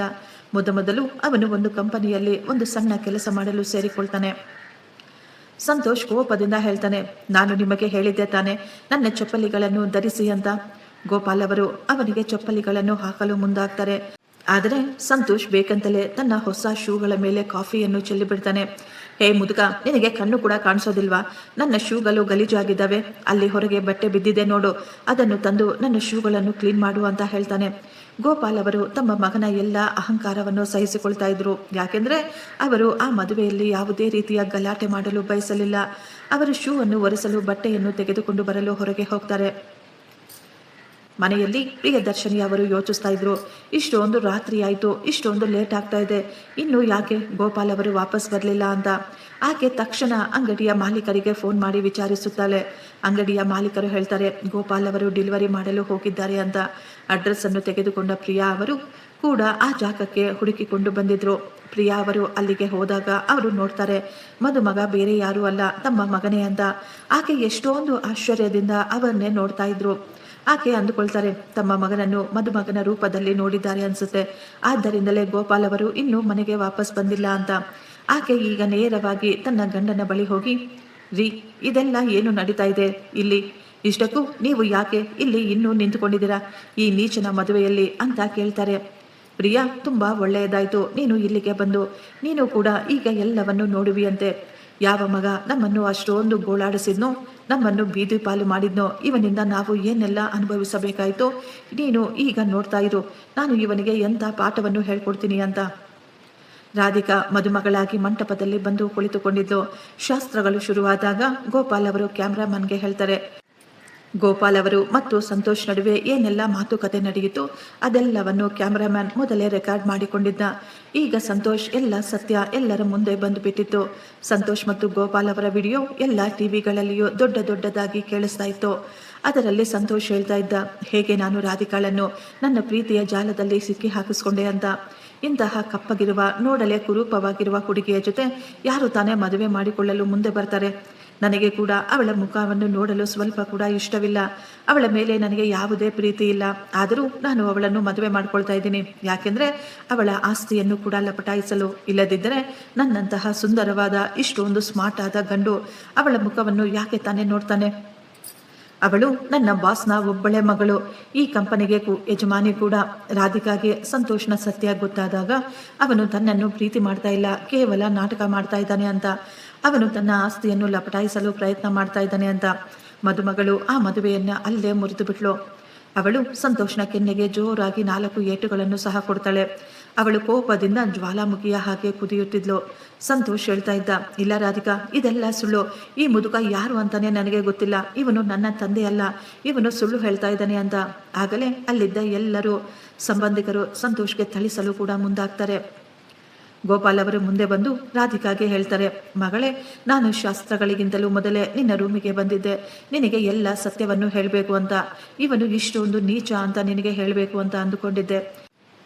ಮೊದಲು ಅವನು ಒಂದು ಕಂಪನಿಯಲ್ಲಿ ಒಂದು ಸಣ್ಣ ಕೆಲಸ ಮಾಡಲು ಸೇರಿಕೊಳ್ತಾನೆ. ಸಂತೋಷ್ ಕೋಪದಿಂದ ಹೇಳ್ತಾನೆ, ನಾನು ನಿಮಗೆ ಹೇಳಿದ್ದೆ ತಾನೆ ನನ್ನ ಚಪ್ಪಲಿಗಳನ್ನು ಧರಿಸಿ ಅಂತ. ಗೋಪಾಲ್ ಅವರು ಅವನಿಗೆ ಚಪ್ಪಲಿಗಳನ್ನು ಹಾಕಲು ಮುಂದಾಗ್ತಾರೆ. ಆದರೆ ಸಂತೋಷ್ ಬೇಕಂತಲೇ ತನ್ನ ಹೊಸ ಶೂಗಳ ಮೇಲೆ ಕಾಫಿಯನ್ನು ಚೆಲ್ಲಿಬಿಡ್ತಾನೆ. ಹೇ ಮುದುಕ, ನಿನಗೆ ಕಣ್ಣು ಕೂಡ ಕಾಣಿಸೋದಿಲ್ವಾ? ನನ್ನ ಶೂಗಳು ಗಲೀಜಾಗಿದ್ದಾವೆ, ಅಲ್ಲಿ ಹೊರಗೆ ಬಟ್ಟೆ ಬಿದ್ದಿದೆ ನೋಡು, ಅದನ್ನು ತಂದು ನನ್ನ ಶೂಗಳನ್ನು ಕ್ಲೀನ್ ಮಾಡು ಅಂತ ಹೇಳ್ತಾನೆ. ಗೋಪಾಲ್ ಅವರು ತಮ್ಮ ಮಗನ ಎಲ್ಲ ಅಹಂಕಾರವನ್ನು ಸಹಿಸಿಕೊಳ್ತಾ ಇದ್ರು. ಯಾಕೆಂದ್ರೆ ಅವರು ಆ ಮದುವೆಯಲ್ಲಿ ಯಾವುದೇ ರೀತಿಯ ಗಲಾಟೆ ಮಾಡಲು ಬಯಸಲಿಲ್ಲ. ಅವರು ಶೂ ಅನ್ನು ಒರೆಸಲು ಬಟ್ಟೆಯನ್ನು ತೆಗೆದುಕೊಂಡು ಬರಲು ಹೊರಗೆ ಹೋಗ್ತಾರೆ. ಮನೆಯಲ್ಲಿ ಪ್ರಿಯದರ್ಶಿನಿ ಅವರು ಯೋಚಿಸ್ತಾ ಇದ್ರು, ಇಷ್ಟೊಂದು ರಾತ್ರಿ ಆಯಿತು, ಇಷ್ಟೊಂದು ಲೇಟ್ ಆಗ್ತಾ ಇದೆ, ಇನ್ನು ಯಾಕೆ ಗೋಪಾಲ್ ಅವರು ವಾಪಸ್ ಬರಲಿಲ್ಲ ಅಂತ. ಆಕೆ ತಕ್ಷಣ ಅಂಗಡಿಯ ಮಾಲೀಕರಿಗೆ ಫೋನ್ ಮಾಡಿ ವಿಚಾರಿಸುತ್ತಾಳೆ. ಅಂಗಡಿಯ ಮಾಲೀಕರು ಹೇಳ್ತಾರೆ, ಗೋಪಾಲ್ ಅವರು ಡೆಲಿವರಿ ಮಾಡಲು ಹೋಗಿದ್ದಾರೆ ಅಂತ. ಅಡ್ರೆಸ್ ಅನ್ನು ತೆಗೆದುಕೊಂಡ ಪ್ರಿಯಾ ಅವರು ಕೂಡ ಆ ಜಾಗಕ್ಕೆ ಹುಡುಕಿಕೊಂಡು ಬಂದಿದ್ರು. ಪ್ರಿಯಾ ಅವರು ಅಲ್ಲಿಗೆ ಹೋದಾಗ ಅವರು ನೋಡ್ತಾರೆ, ಮದುಮಗ ಬೇರೆ ಯಾರೂ ಅಲ್ಲ, ತಮ್ಮ ಮಗನೇ ಅಂತ. ಆಕೆ ಎಷ್ಟೊಂದು ಆಶ್ಚರ್ಯದಿಂದ ಅವನ್ನೇ ನೋಡ್ತಾ ಇದ್ರು. ಆಕೆ ಅಂದುಕೊಳ್ತಾರೆ, ತಮ್ಮ ಮಗನನ್ನು ಮದುಮಗನ ರೂಪದಲ್ಲಿ ನೋಡಿದ್ದಾರೆ ಅನ್ಸುತ್ತೆ, ಆದ್ದರಿಂದಲೇ ಗೋಪಾಲ್ ಅವರು ಇನ್ನೂ ಮನೆಗೆ ವಾಪಸ್ ಬಂದಿಲ್ಲ ಅಂತ. ಆಕೆ ಈಗ ನೇರವಾಗಿ ತನ್ನ ಗಂಡನ ಬಳಿ ಹೋಗಿ, ರೀ, ಇದೆಲ್ಲ ಏನು ನಡೀತಾ ಇದೆ ಇಲ್ಲಿ? ಇಷ್ಟಕ್ಕೂ ನೀವು ಯಾಕೆ ಇಲ್ಲಿ ಇನ್ನೂ ನಿಂತುಕೊಂಡಿದ್ದೀರಾ ಈ ನೀಚನ ಮದುವೆಯಲ್ಲಿ ಅಂತ ಕೇಳ್ತಾರೆ. ಪ್ರಿಯಾ, ತುಂಬಾ ಒಳ್ಳೆಯದಾಯ್ತು ನೀನು ಇಲ್ಲಿಗೆ ಬಂದು, ನೀನು ಕೂಡ ಈಗ ಎಲ್ಲವನ್ನು ನೋಡುವಿಯಂತೆ. ಯಾವ ಮಗ ನಮ್ಮನ್ನು ಅಷ್ಟೊಂದು ಗೋಳಾಡಿಸಿದ್ನೋ, ನಮ್ಮನ್ನು ಬೀದಿ ಪಾಲು ಮಾಡಿದ್ನೋ, ಇವನಿಂದ ನಾವು ಏನೆಲ್ಲ ಅನುಭವಿಸಬೇಕಾಯ್ತೋ ನೀನು ಈಗ ನೋಡ್ತಾ ಇರು, ನಾನು ಇವನಿಗೆ ಎಂಥ ಪಾಠವನ್ನು ಹೇಳ್ಕೊಡ್ತೀನಿ ಅಂತ. ರಾಧಿಕಾ ಮದುಮಗಳಾಗಿ ಮಂಟಪದಲ್ಲಿ ಬಂದು ಕುಳಿತುಕೊಂಡಿದ್ದು. ಶಾಸ್ತ್ರಗಳು ಶುರುವಾದಾಗ ಗೋಪಾಲ್ ಅವರು ಕ್ಯಾಮ್ರಾಮನ್ಗೆ ಹೇಳ್ತಾರೆ, ಗೋಪಾಲ್ ಅವರು ಮತ್ತು ಸಂತೋಷ್ ನಡುವೆ ಏನೆಲ್ಲ ಮಾತುಕತೆ ನಡೆಯಿತು ಅದೆಲ್ಲವನ್ನು ಕ್ಯಾಮ್ರಾಮ್ಯಾನ್ ಮೊದಲೇ ರೆಕಾರ್ಡ್ ಮಾಡಿಕೊಂಡಿದ್ದ. ಈಗ ಸಂತೋಷ್ ಎಲ್ಲ ಸತ್ಯ ಎಲ್ಲರ ಮುಂದೆ ಬಂದು ಬಿಟ್ಟಿತ್ತು. ಸಂತೋಷ್ ಮತ್ತು ಗೋಪಾಲ್ ಅವರ ವಿಡಿಯೋ ಎಲ್ಲ ಟಿವಿಗಳಲ್ಲಿಯೂ ದೊಡ್ಡದಾಗಿ ಕೇಳಿಸ್ತಾ ಇತ್ತು. ಅದರಲ್ಲಿ ಸಂತೋಷ್ ಹೇಳ್ತಾ ಇದ್ದ, ಹೇಗೆ ನಾನು ರಾಧಿಕಾಳನ್ನು ನನ್ನ ಪ್ರೀತಿಯ ಜಾಲದಲ್ಲಿ ಸಿಕ್ಕಿ ಹಾಕಿಸ್ಕೊಂಡೆ ಅಂತ. ಇಂತಹ ಕಪ್ಪಗಿರುವ, ನೋಡಲೇ ಕುರೂಪವಾಗಿರುವ ಹುಡುಗಿಯ ಜೊತೆ ಯಾರು ತಾನೇ ಮದುವೆ ಮಾಡಿಕೊಳ್ಳಲು ಮುಂದೆ ಬರ್ತಾರೆ? ನನಗೆ ಕೂಡ ಅವಳ ಮುಖವನ್ನು ನೋಡಲು ಸ್ವಲ್ಪ ಕೂಡ ಇಷ್ಟವಿಲ್ಲ. ಅವಳ ಮೇಲೆ ನನಗೆ ಯಾವುದೇ ಪ್ರೀತಿ ಇಲ್ಲ. ಆದರೂ ನಾನು ಅವಳನ್ನು ಮದುವೆ ಮಾಡ್ಕೊಳ್ತಾ ಇದ್ದೀನಿ. ಯಾಕೆಂದರೆ ಅವಳ ಆಸ್ತಿಯನ್ನು ಕೂಡ ಲಪಟಾಯಿಸಲು. ಇಲ್ಲದಿದ್ದರೆ ನನ್ನಂತಹ ಸುಂದರವಾದ, ಇಷ್ಟೊಂದು ಸ್ಮಾರ್ಟ್ ಆದ ಗಂಡು ಅವಳ ಮುಖವನ್ನು ಯಾಕೆ ತಾನೇ ನೋಡ್ತಾನೆ? ಅವಳು ನನ್ನ ಬಾಸ್ನ ಒಬ್ಬಳೆ ಮಗಳು. ಈ ಕಂಪನಿಗೆ ಯಜಮಾನಿ ಕೂಡ. ರಾಧಿಕಾಗೆ ಸಂತೋಷ್ನ ಸತ್ಯ ಗೊತ್ತಾದಾಗ ಅವನು ತನ್ನನ್ನು ಪ್ರೀತಿ ಮಾಡ್ತಾ ಇಲ್ಲ, ಕೇವಲ ನಾಟಕ ಮಾಡ್ತಾ ಇದ್ದಾನೆ ಅಂತ. ಅವನು ತನ್ನ ಆಸ್ತಿಯನ್ನು ಲಪಟಾಯಿಸಲು ಪ್ರಯತ್ನ ಮಾಡ್ತಾ ಇದ್ದಾನೆ ಅಂತ. ಮದುಮಗಳು ಆ ಮದುವೆಯನ್ನು ಅಲ್ಲೇ ಮುರಿದು ಬಿಟ್ಲು. ಅವಳು ಸಂತೋಷ್ನ ಕೆನ್ನೆಗೆ ಜೋರಾಗಿ 4 ಏಟುಗಳನ್ನು ಸಹ ಕೊಡ್ತಾಳೆ. ಅವಳು ಕೋಪದಿಂದ ಜ್ವಾಲಾಮುಖಿಯ ಹಾಗೆ ಕುದಿಯುತ್ತಿದ್ಲು. ಸಂತೋಷ್ ಹೇಳ್ತಾ ಇದ್ದ, ಇಲ್ಲ ರಾಧಿಕಾ, ಇದೆಲ್ಲ ಸುಳ್ಳು. ಈ ಮುದುಕ ಯಾರು ಅಂತಾನೆ ನನಗೆ ಗೊತ್ತಿಲ್ಲ. ಇವನು ನನ್ನ ತಂದೆ ಅಲ್ಲ, ಇವನು ಸುಳ್ಳು ಹೇಳ್ತಾ ಇದ್ದಾನೆ ಅಂತ. ಆಗಲೇ ಅಲ್ಲಿದ್ದ ಎಲ್ಲರೂ ಸಂಬಂಧಿಕರು ಸಂತೋಷ್ಗೆ ಥಳಿಸಲು ಕೂಡ ಮುಂದಾಗ್ತಾರೆ. ಗೋಪಾಲ್ ಅವರು ಮುಂದೆ ಬಂದು ರಾಧಿಕಾಗೆ ಹೇಳ್ತಾರೆ, ಮಗಳೇ, ನಾನು ಶಾಸ್ತ್ರಗಳಿಗಿಂತಲೂ ಮೊದಲೇ ನಿನ್ನ ರೂಮಿಗೆ ಬಂದಿದ್ದೆ ನಿನಗೆ ಎಲ್ಲ ಸತ್ಯವನ್ನು ಹೇಳಬೇಕು ಅಂತ. ಇವನು ಇಷ್ಟೊಂದು ನೀಚ ಅಂತ ನಿನಗೆ ಹೇಳಬೇಕು ಅಂತ ಅಂದುಕೊಂಡಿದ್ದೆ.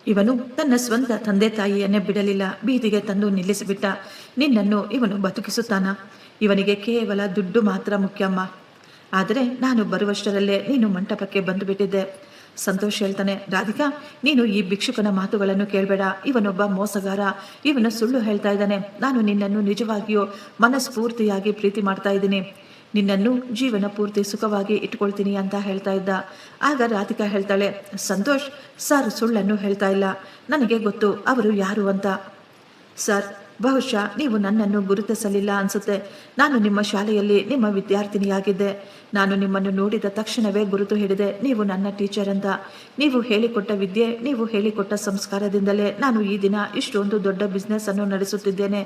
ಇವನು ತನ್ನ ಸ್ವಂತ ತಂದೆ ತಾಯಿಯನ್ನೇ ಬಿಡಲಿಲ್ಲ, ಬೀದಿಗೆ ತಂದು ನಿಲ್ಲಿಸಿಬಿಟ್ಟ. ನಿನ್ನನ್ನು ಇವನು ಬದುಕಿಸುತ್ತಾನ? ಇವನಿಗೆ ಕೇವಲ ದುಡ್ಡು ಮಾತ್ರ ಮುಖ್ಯಮ್ಮ. ಆದರೆ ನಾನು ಬರುವಷ್ಟರಲ್ಲೇ ನೀನು ಮಂಟಪಕ್ಕೆ ಬಂದು ಬಿಟ್ಟಿದ್ದೆ. ಸಂತೋಷ್ ಹೇಳ್ತಾನೆ, ರಾಧಿಕಾ, ನೀನು ಈ ಭಿಕ್ಷುಕನ ಮಾತುಗಳನ್ನು ಕೇಳಬೇಡ. ಇವನೊಬ್ಬ ಮೋಸಗಾರ, ಇವನು ಸುಳ್ಳು ಹೇಳ್ತಾ ಇದ್ದಾನೆ. ನಾನು ನಿನ್ನನ್ನು ನಿಜವಾಗಿಯೂ ಮನಸ್ಫೂರ್ತಿಯಾಗಿ ಪ್ರೀತಿ ಮಾಡ್ತಾ ಇದ್ದೀನಿ. ನಿನ್ನನ್ನು ಜೀವನ ಪೂರ್ತಿ ಸುಖವಾಗಿ ಇಟ್ಕೊಳ್ತೀನಿ ಅಂತ ಹೇಳ್ತಾ ಇದ್ದ. ಆಗ ರಾಧಿಕಾ ಹೇಳ್ತಾಳೆ, ಸಂತೋಷ್, ಸರ್ ಸುಳ್ಳನ್ನು ಹೇಳ್ತಾ ಇಲ್ಲ. ನನಗೆ ಗೊತ್ತು ಅವರು ಯಾರು ಅಂತ. ಸರ್, ಬಹುಶಃ ನೀವು ನನ್ನನ್ನು ಗುರುತಿಸಲಿಲ್ಲ ಅನಿಸುತ್ತೆ. ನಾನು ನಿಮ್ಮ ಶಾಲೆಯಲ್ಲಿ ನಿಮ್ಮ ವಿದ್ಯಾರ್ಥಿನಿಯಾಗಿದ್ದೆ. ನಾನು ನಿಮ್ಮನ್ನು ನೋಡಿದ ತಕ್ಷಣವೇ ಗುರುತು ಹಿಡಿದೆ, ನೀವು ನನ್ನ ಟೀಚರ್ ಅಂತ. ನೀವು ಹೇಳಿಕೊಟ್ಟ ವಿದ್ಯೆ, ನೀವು ಹೇಳಿಕೊಟ್ಟ ಸಂಸ್ಕಾರದಿಂದಲೇ ನಾನು ಈ ದಿನ ಇಷ್ಟೊಂದು ದೊಡ್ಡ ಬಿಸ್ನೆಸ್ ಅನ್ನು ನಡೆಸುತ್ತಿದ್ದೇನೆ.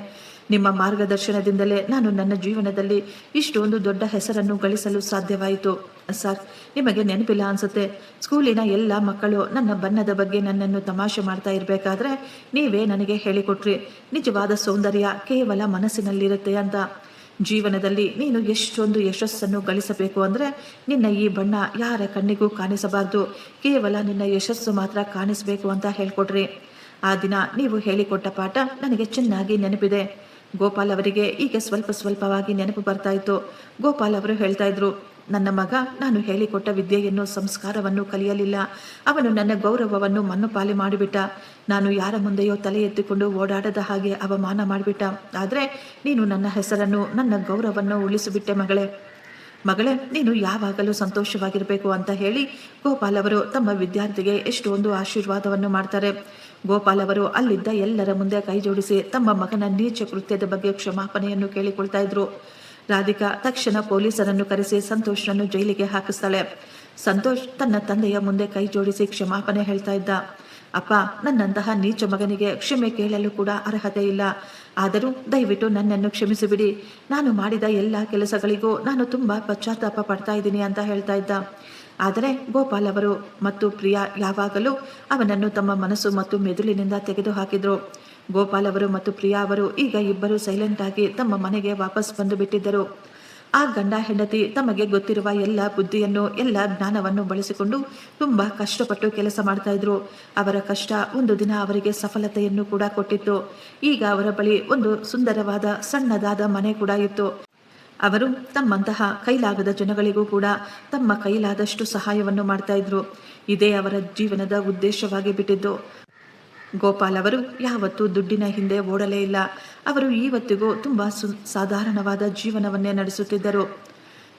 ನಿಮ್ಮ ಮಾರ್ಗದರ್ಶನದಿಂದಲೇ ನಾನು ನನ್ನ ಜೀವನದಲ್ಲಿ ಇಷ್ಟೊಂದು ದೊಡ್ಡ ಹೆಸರನ್ನು ಗಳಿಸಲು ಸಾಧ್ಯವಾಯಿತು. ಸರ್, ನಿಮಗೆ ನೆನಪಿಲ್ಲ ಅನಿಸುತ್ತೆ, ಸ್ಕೂಲಿನ ಎಲ್ಲ ಮಕ್ಕಳು ನನ್ನ ಬಣ್ಣದ ಬಗ್ಗೆ ನನ್ನನ್ನು ತಮಾಷೆ ಮಾಡ್ತಾ ಇರಬೇಕಾದ್ರೆ ನೀವೇ ನನಗೆ ಹೇಳಿಕೊಟ್ರಿ, ನಿಜವಾದ ಸೌಂದರ್ಯ ಕೇವಲ ಮನಸ್ಸಿನಲ್ಲಿರುತ್ತೆ ಅಂತ. ಜೀವನದಲ್ಲಿ ನೀನು ಎಷ್ಟೊಂದು ಯಶಸ್ಸನ್ನು ಗಳಿಸಬೇಕು ಅಂದರೆ ನಿನ್ನ ಈ ಬಣ್ಣ ಯಾರ ಕಣ್ಣಿಗೂ ಕಾಣಿಸಬಾರ್ದು, ಕೇವಲ ನಿನ್ನ ಯಶಸ್ಸು ಮಾತ್ರ ಕಾಣಿಸಬೇಕು ಅಂತ ಹೇಳ್ಕೊಟ್ರಿ. ಆ ದಿನ ನೀವು ಹೇಳಿಕೊಟ್ಟ ಪಾಠ ನನಗೆ ಚೆನ್ನಾಗಿ ನೆನಪಿದೆ. ಗೋಪಾಲ್ ಅವರಿಗೆ ಈಗ ಸ್ವಲ್ಪವಾಗಿ ನೆನಪು ಬರ್ತಾ ಇತ್ತು. ಗೋಪಾಲ್ ಅವರು ಹೇಳ್ತಾ ಇದ್ರು, ನನ್ನ ಮಗ ನಾನು ಹೇಳಿಕೊಟ್ಟ ವಿದ್ಯೆಯನ್ನು ಸಂಸ್ಕಾರವನ್ನು ಕಲಿಯಲಿಲ್ಲ. ಅವನು ನನ್ನ ಗೌರವವನ್ನು ಮಣ್ಣುಪಾಲಿ ಮಾಡಿಬಿಟ್ಟ. ನಾನು ಯಾರ ಮುಂದೆಯೋ ತಲೆ ಎತ್ತಿಕೊಂಡು ಓಡಾಡದ ಹಾಗೆ ಅವಮಾನ ಮಾಡಿಬಿಟ್ಟ. ಆದರೆ ನೀನು ನನ್ನ ಹೆಸರನ್ನು ನನ್ನ ಗೌರವವನ್ನು ಉಳಿಸಿಬಿಟ್ಟೆ ಮಗಳೇ, ನೀನು ಯಾವಾಗಲೂ ಸಂತೋಷವಾಗಿರಬೇಕು ಅಂತ ಹೇಳಿ ಗೋಪಾಲ್ ಅವರು ತಮ್ಮ ವಿದ್ಯಾರ್ಥಿಗೆ ಎಷ್ಟೊಂದು ಆಶೀರ್ವಾದವನ್ನು ಮಾಡ್ತಾರೆ. ಗೋಪಾಲ್ ಅವರು ಅಲ್ಲಿದ್ದ ಎಲ್ಲರ ಮುಂದೆ ಕೈ ಜೋಡಿಸಿ ತಮ್ಮ ಮಗನ ನೀಚ ಕೃತ್ಯದ ಬಗ್ಗೆ ಕ್ಷಮಾಪಣೆಯನ್ನು ಕೇಳಿಕೊಳ್ತಾ ಇದ್ರು. ರಾಧಿಕಾ ತಕ್ಷಣ ಪೊಲೀಸರನ್ನು ಕರೆಸಿ ಸಂತೋಷನನ್ನು ಜೈಲಿಗೆ ಹಾಕಿಸ್ತಾಳೆ. ಸಂತೋಷ್ ತನ್ನ ತಂದೆಯ ಮುಂದೆ ಕೈ ಜೋಡಿಸಿ ಕ್ಷಮಾಪಣೆ ಹೇಳ್ತಾ ಇದ್ದ. ಅಪ್ಪ, ನನ್ನಂತಹ ನೀಚ ಮಗನಿಗೆ ಕ್ಷಮೆ ಕೇಳಲು ಕೂಡ ಅರ್ಹತೆ ಇಲ್ಲ. ಆದರೂ ದಯವಿಟ್ಟು ನನ್ನನ್ನು ಕ್ಷಮಿಸಿಬಿಡಿ. ನಾನು ಮಾಡಿದ ಎಲ್ಲ ಕೆಲಸಗಳಿಗೂ ನಾನು ತುಂಬ ಪಶ್ಚಾತ್ತಾಪ ಪಡ್ತಾ ಇದ್ದೀನಿ ಅಂತ ಹೇಳ್ತಾ ಇದ್ದ. ಆದರೆ ಗೋಪಾಲ್ ಅವರು ಮತ್ತು ಪ್ರಿಯಾ ಯಾವಾಗಲೂ ಅವನನ್ನು ತಮ್ಮ ಮನಸ್ಸು ಮತ್ತು ಮೆದುಳಿನಿಂದ ತೆಗೆದು ಹಾಕಿದ್ರು. ಗೋಪಾಲ್ ಅವರು ಮತ್ತು ಪ್ರಿಯಾ ಅವರು ಈಗ ಇಬ್ಬರು ಸೈಲೆಂಟ್ ಆಗಿ ತಮ್ಮ ಮನೆಗೆ ವಾಪಸ್ ಬಂದು ಬಿಟ್ಟಿದ್ದರು. ಆ ಗಂಡ ಹೆಂಡತಿ ತಮಗೆ ಗೊತ್ತಿರುವ ಎಲ್ಲ ಬುದ್ಧಿಯನ್ನು ಎಲ್ಲ ಜ್ಞಾನವನ್ನು ಬಳಸಿಕೊಂಡು ತುಂಬ ಕಷ್ಟಪಟ್ಟು ಕೆಲಸ ಮಾಡ್ತಾ ಇದ್ರು. ಅವರ ಕಷ್ಟ ಒಂದು ದಿನ ಅವರಿಗೆ ಸಫಲತೆಯನ್ನು ಕೂಡ ಕೊಟ್ಟಿತ್ತು. ಈಗ ಅವರ ಬಳಿ ಒಂದು ಸುಂದರವಾದ ಸಣ್ಣದಾದ ಮನೆ ಕೂಡ ಇತ್ತು. ಅವರು ತಮ್ಮಂತಹ ಕೈಲಾಗದ ಜನಗಳಿಗೂ ಕೂಡ ತಮ್ಮ ಕೈಲಾದಷ್ಟು ಸಹಾಯವನ್ನು ಮಾಡ್ತಾ ಇದ್ರು. ಇದೇ ಅವರ ಜೀವನದ ಉದ್ದೇಶವಾಗಿ ಬಿಟ್ಟಿದ್ದು. ಗೋಪಾಲ್ ಅವರು ಯಾವತ್ತೂ ದುಡ್ಡಿನ ಹಿಂದೆ ಓಡಲೇ ಇಲ್ಲ. ಅವರು ಇವತ್ತಿಗೂ ತುಂಬ ಸಾಧಾರಣವಾದ ಜೀವನವನ್ನೇ ನಡೆಸುತ್ತಿದ್ದರು.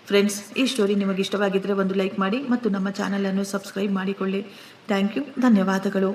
ಫ್ರೆಂಡ್ಸ್, ಈ ಸ್ಟೋರಿ ನಿಮಗೆ ಇಷ್ಟವಾಗಿದ್ದರೆ ಒಂದು ಲೈಕ್ ಮಾಡಿ ಮತ್ತು ನಮ್ಮ ಚಾನಲನ್ನು ಸಬ್ಸ್ಕ್ರೈಬ್ ಮಾಡಿಕೊಳ್ಳಿ. Thank you. ಧನ್ಯವಾದಗಳು.